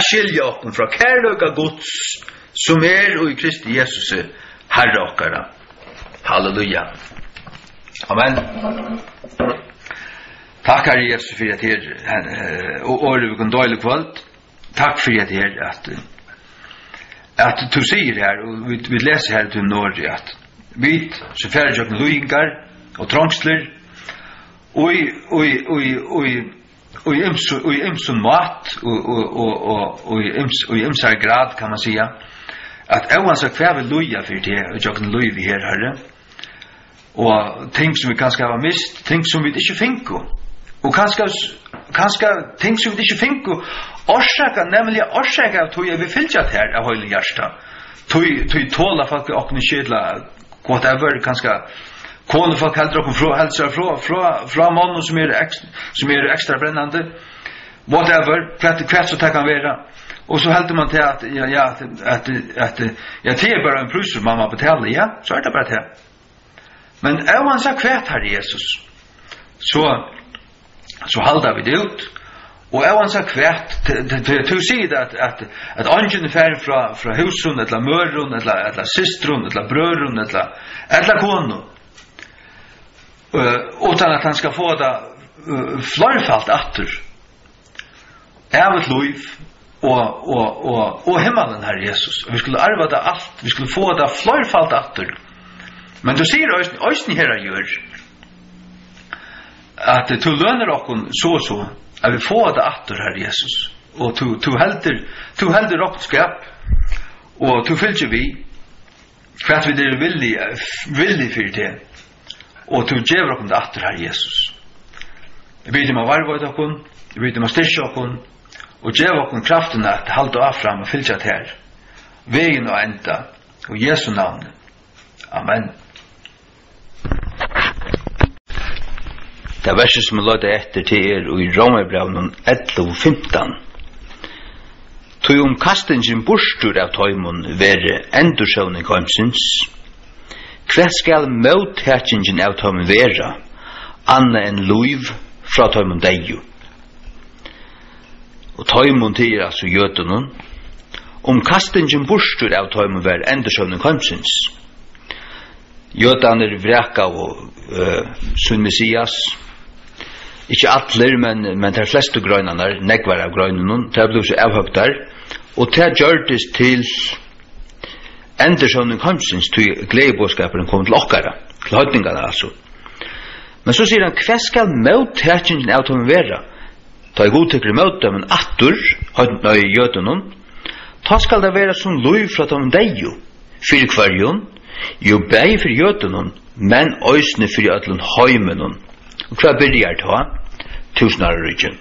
skilja okken fra kærløka Guds som og i Kristi Jesus Herre okkara. Halleluja. Amen. Takk Herre Jesus for at her og året vi kan døyle kvalt. Takk for at her at du sier her og vi leser her til Norge at vi så færre jøkken luingar og trangsler og i imsun mat og i imsar grad kan man säga at evansa kvæve luja for det og jøkken lui vi her herre og ting som vi kanskje har mist ting som vi ikke finko og kanskje ting som vi ikke finko orsaka, nemlig orsaka av tog vi fylltjat her av høylig hjärsta tog tåla folk åkne kjedla whatever kanske kone folk heldur okkum frá helsar frá mannum som extra brännande whatever kvart så kan vera och så heldur man till att det är bara en plus som mamma betalar ja så är det bara det men är man så kvart här Jesus så halda vi det ut och är man så kvart to see att ungen fär från husun eller mörrun eller systrun eller brörun eller konu utan att han ska få det flörfalt åter ävet lov och himmelen här Jesus vi skulle arva det allt vi skulle få det flörfalt åter men du ser ösni här gör att du lönar okon så att vi får det åter här Jesus och du helder rockskap och du fylgjer vi för att vi är villig för det och du ger oss det åter här Jesus vi ber om varvad okon vi ber om styrka okon och ger oss kraften att hålla av fram och fylgja det här vägen och ända och Jesu namn amen. Det verset som lade etter til og i Romerbrevnen 11:15. Tog kastingen borstur av tøymon være endursøvning komsins. Hva skal møthetjingen av tøymon være, anna enn luiv fra tøymon deiju. Og tøymon til altså jøtunnen. Kastingen borstur av tøymon være endursøvning komsins. Jøtan vreka og sunn Messias. Ikke atler, men de fleste grøynene, negvar av grøynene, det ble så avhøgtar, og det gjørtes til endersøvning komsins til gledebåskaperen kom til okkara, til høytningene altså. Men så sier han, hva skal møttekingen av dem være? Ta I godtykker møte, men attur, nøy jøden, ta skal det være som lov fra dem deio, for kvarjon, jo bei for jøden, men øysne for ødlen høymen. Og hva byrjar ta? Tusenarryggen.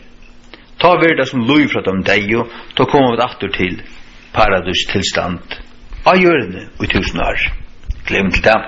Ta verda som lov fra dem deio, ta kommer vi attur til paradis tilstand. A hjørne og tusenar. Glem til dem.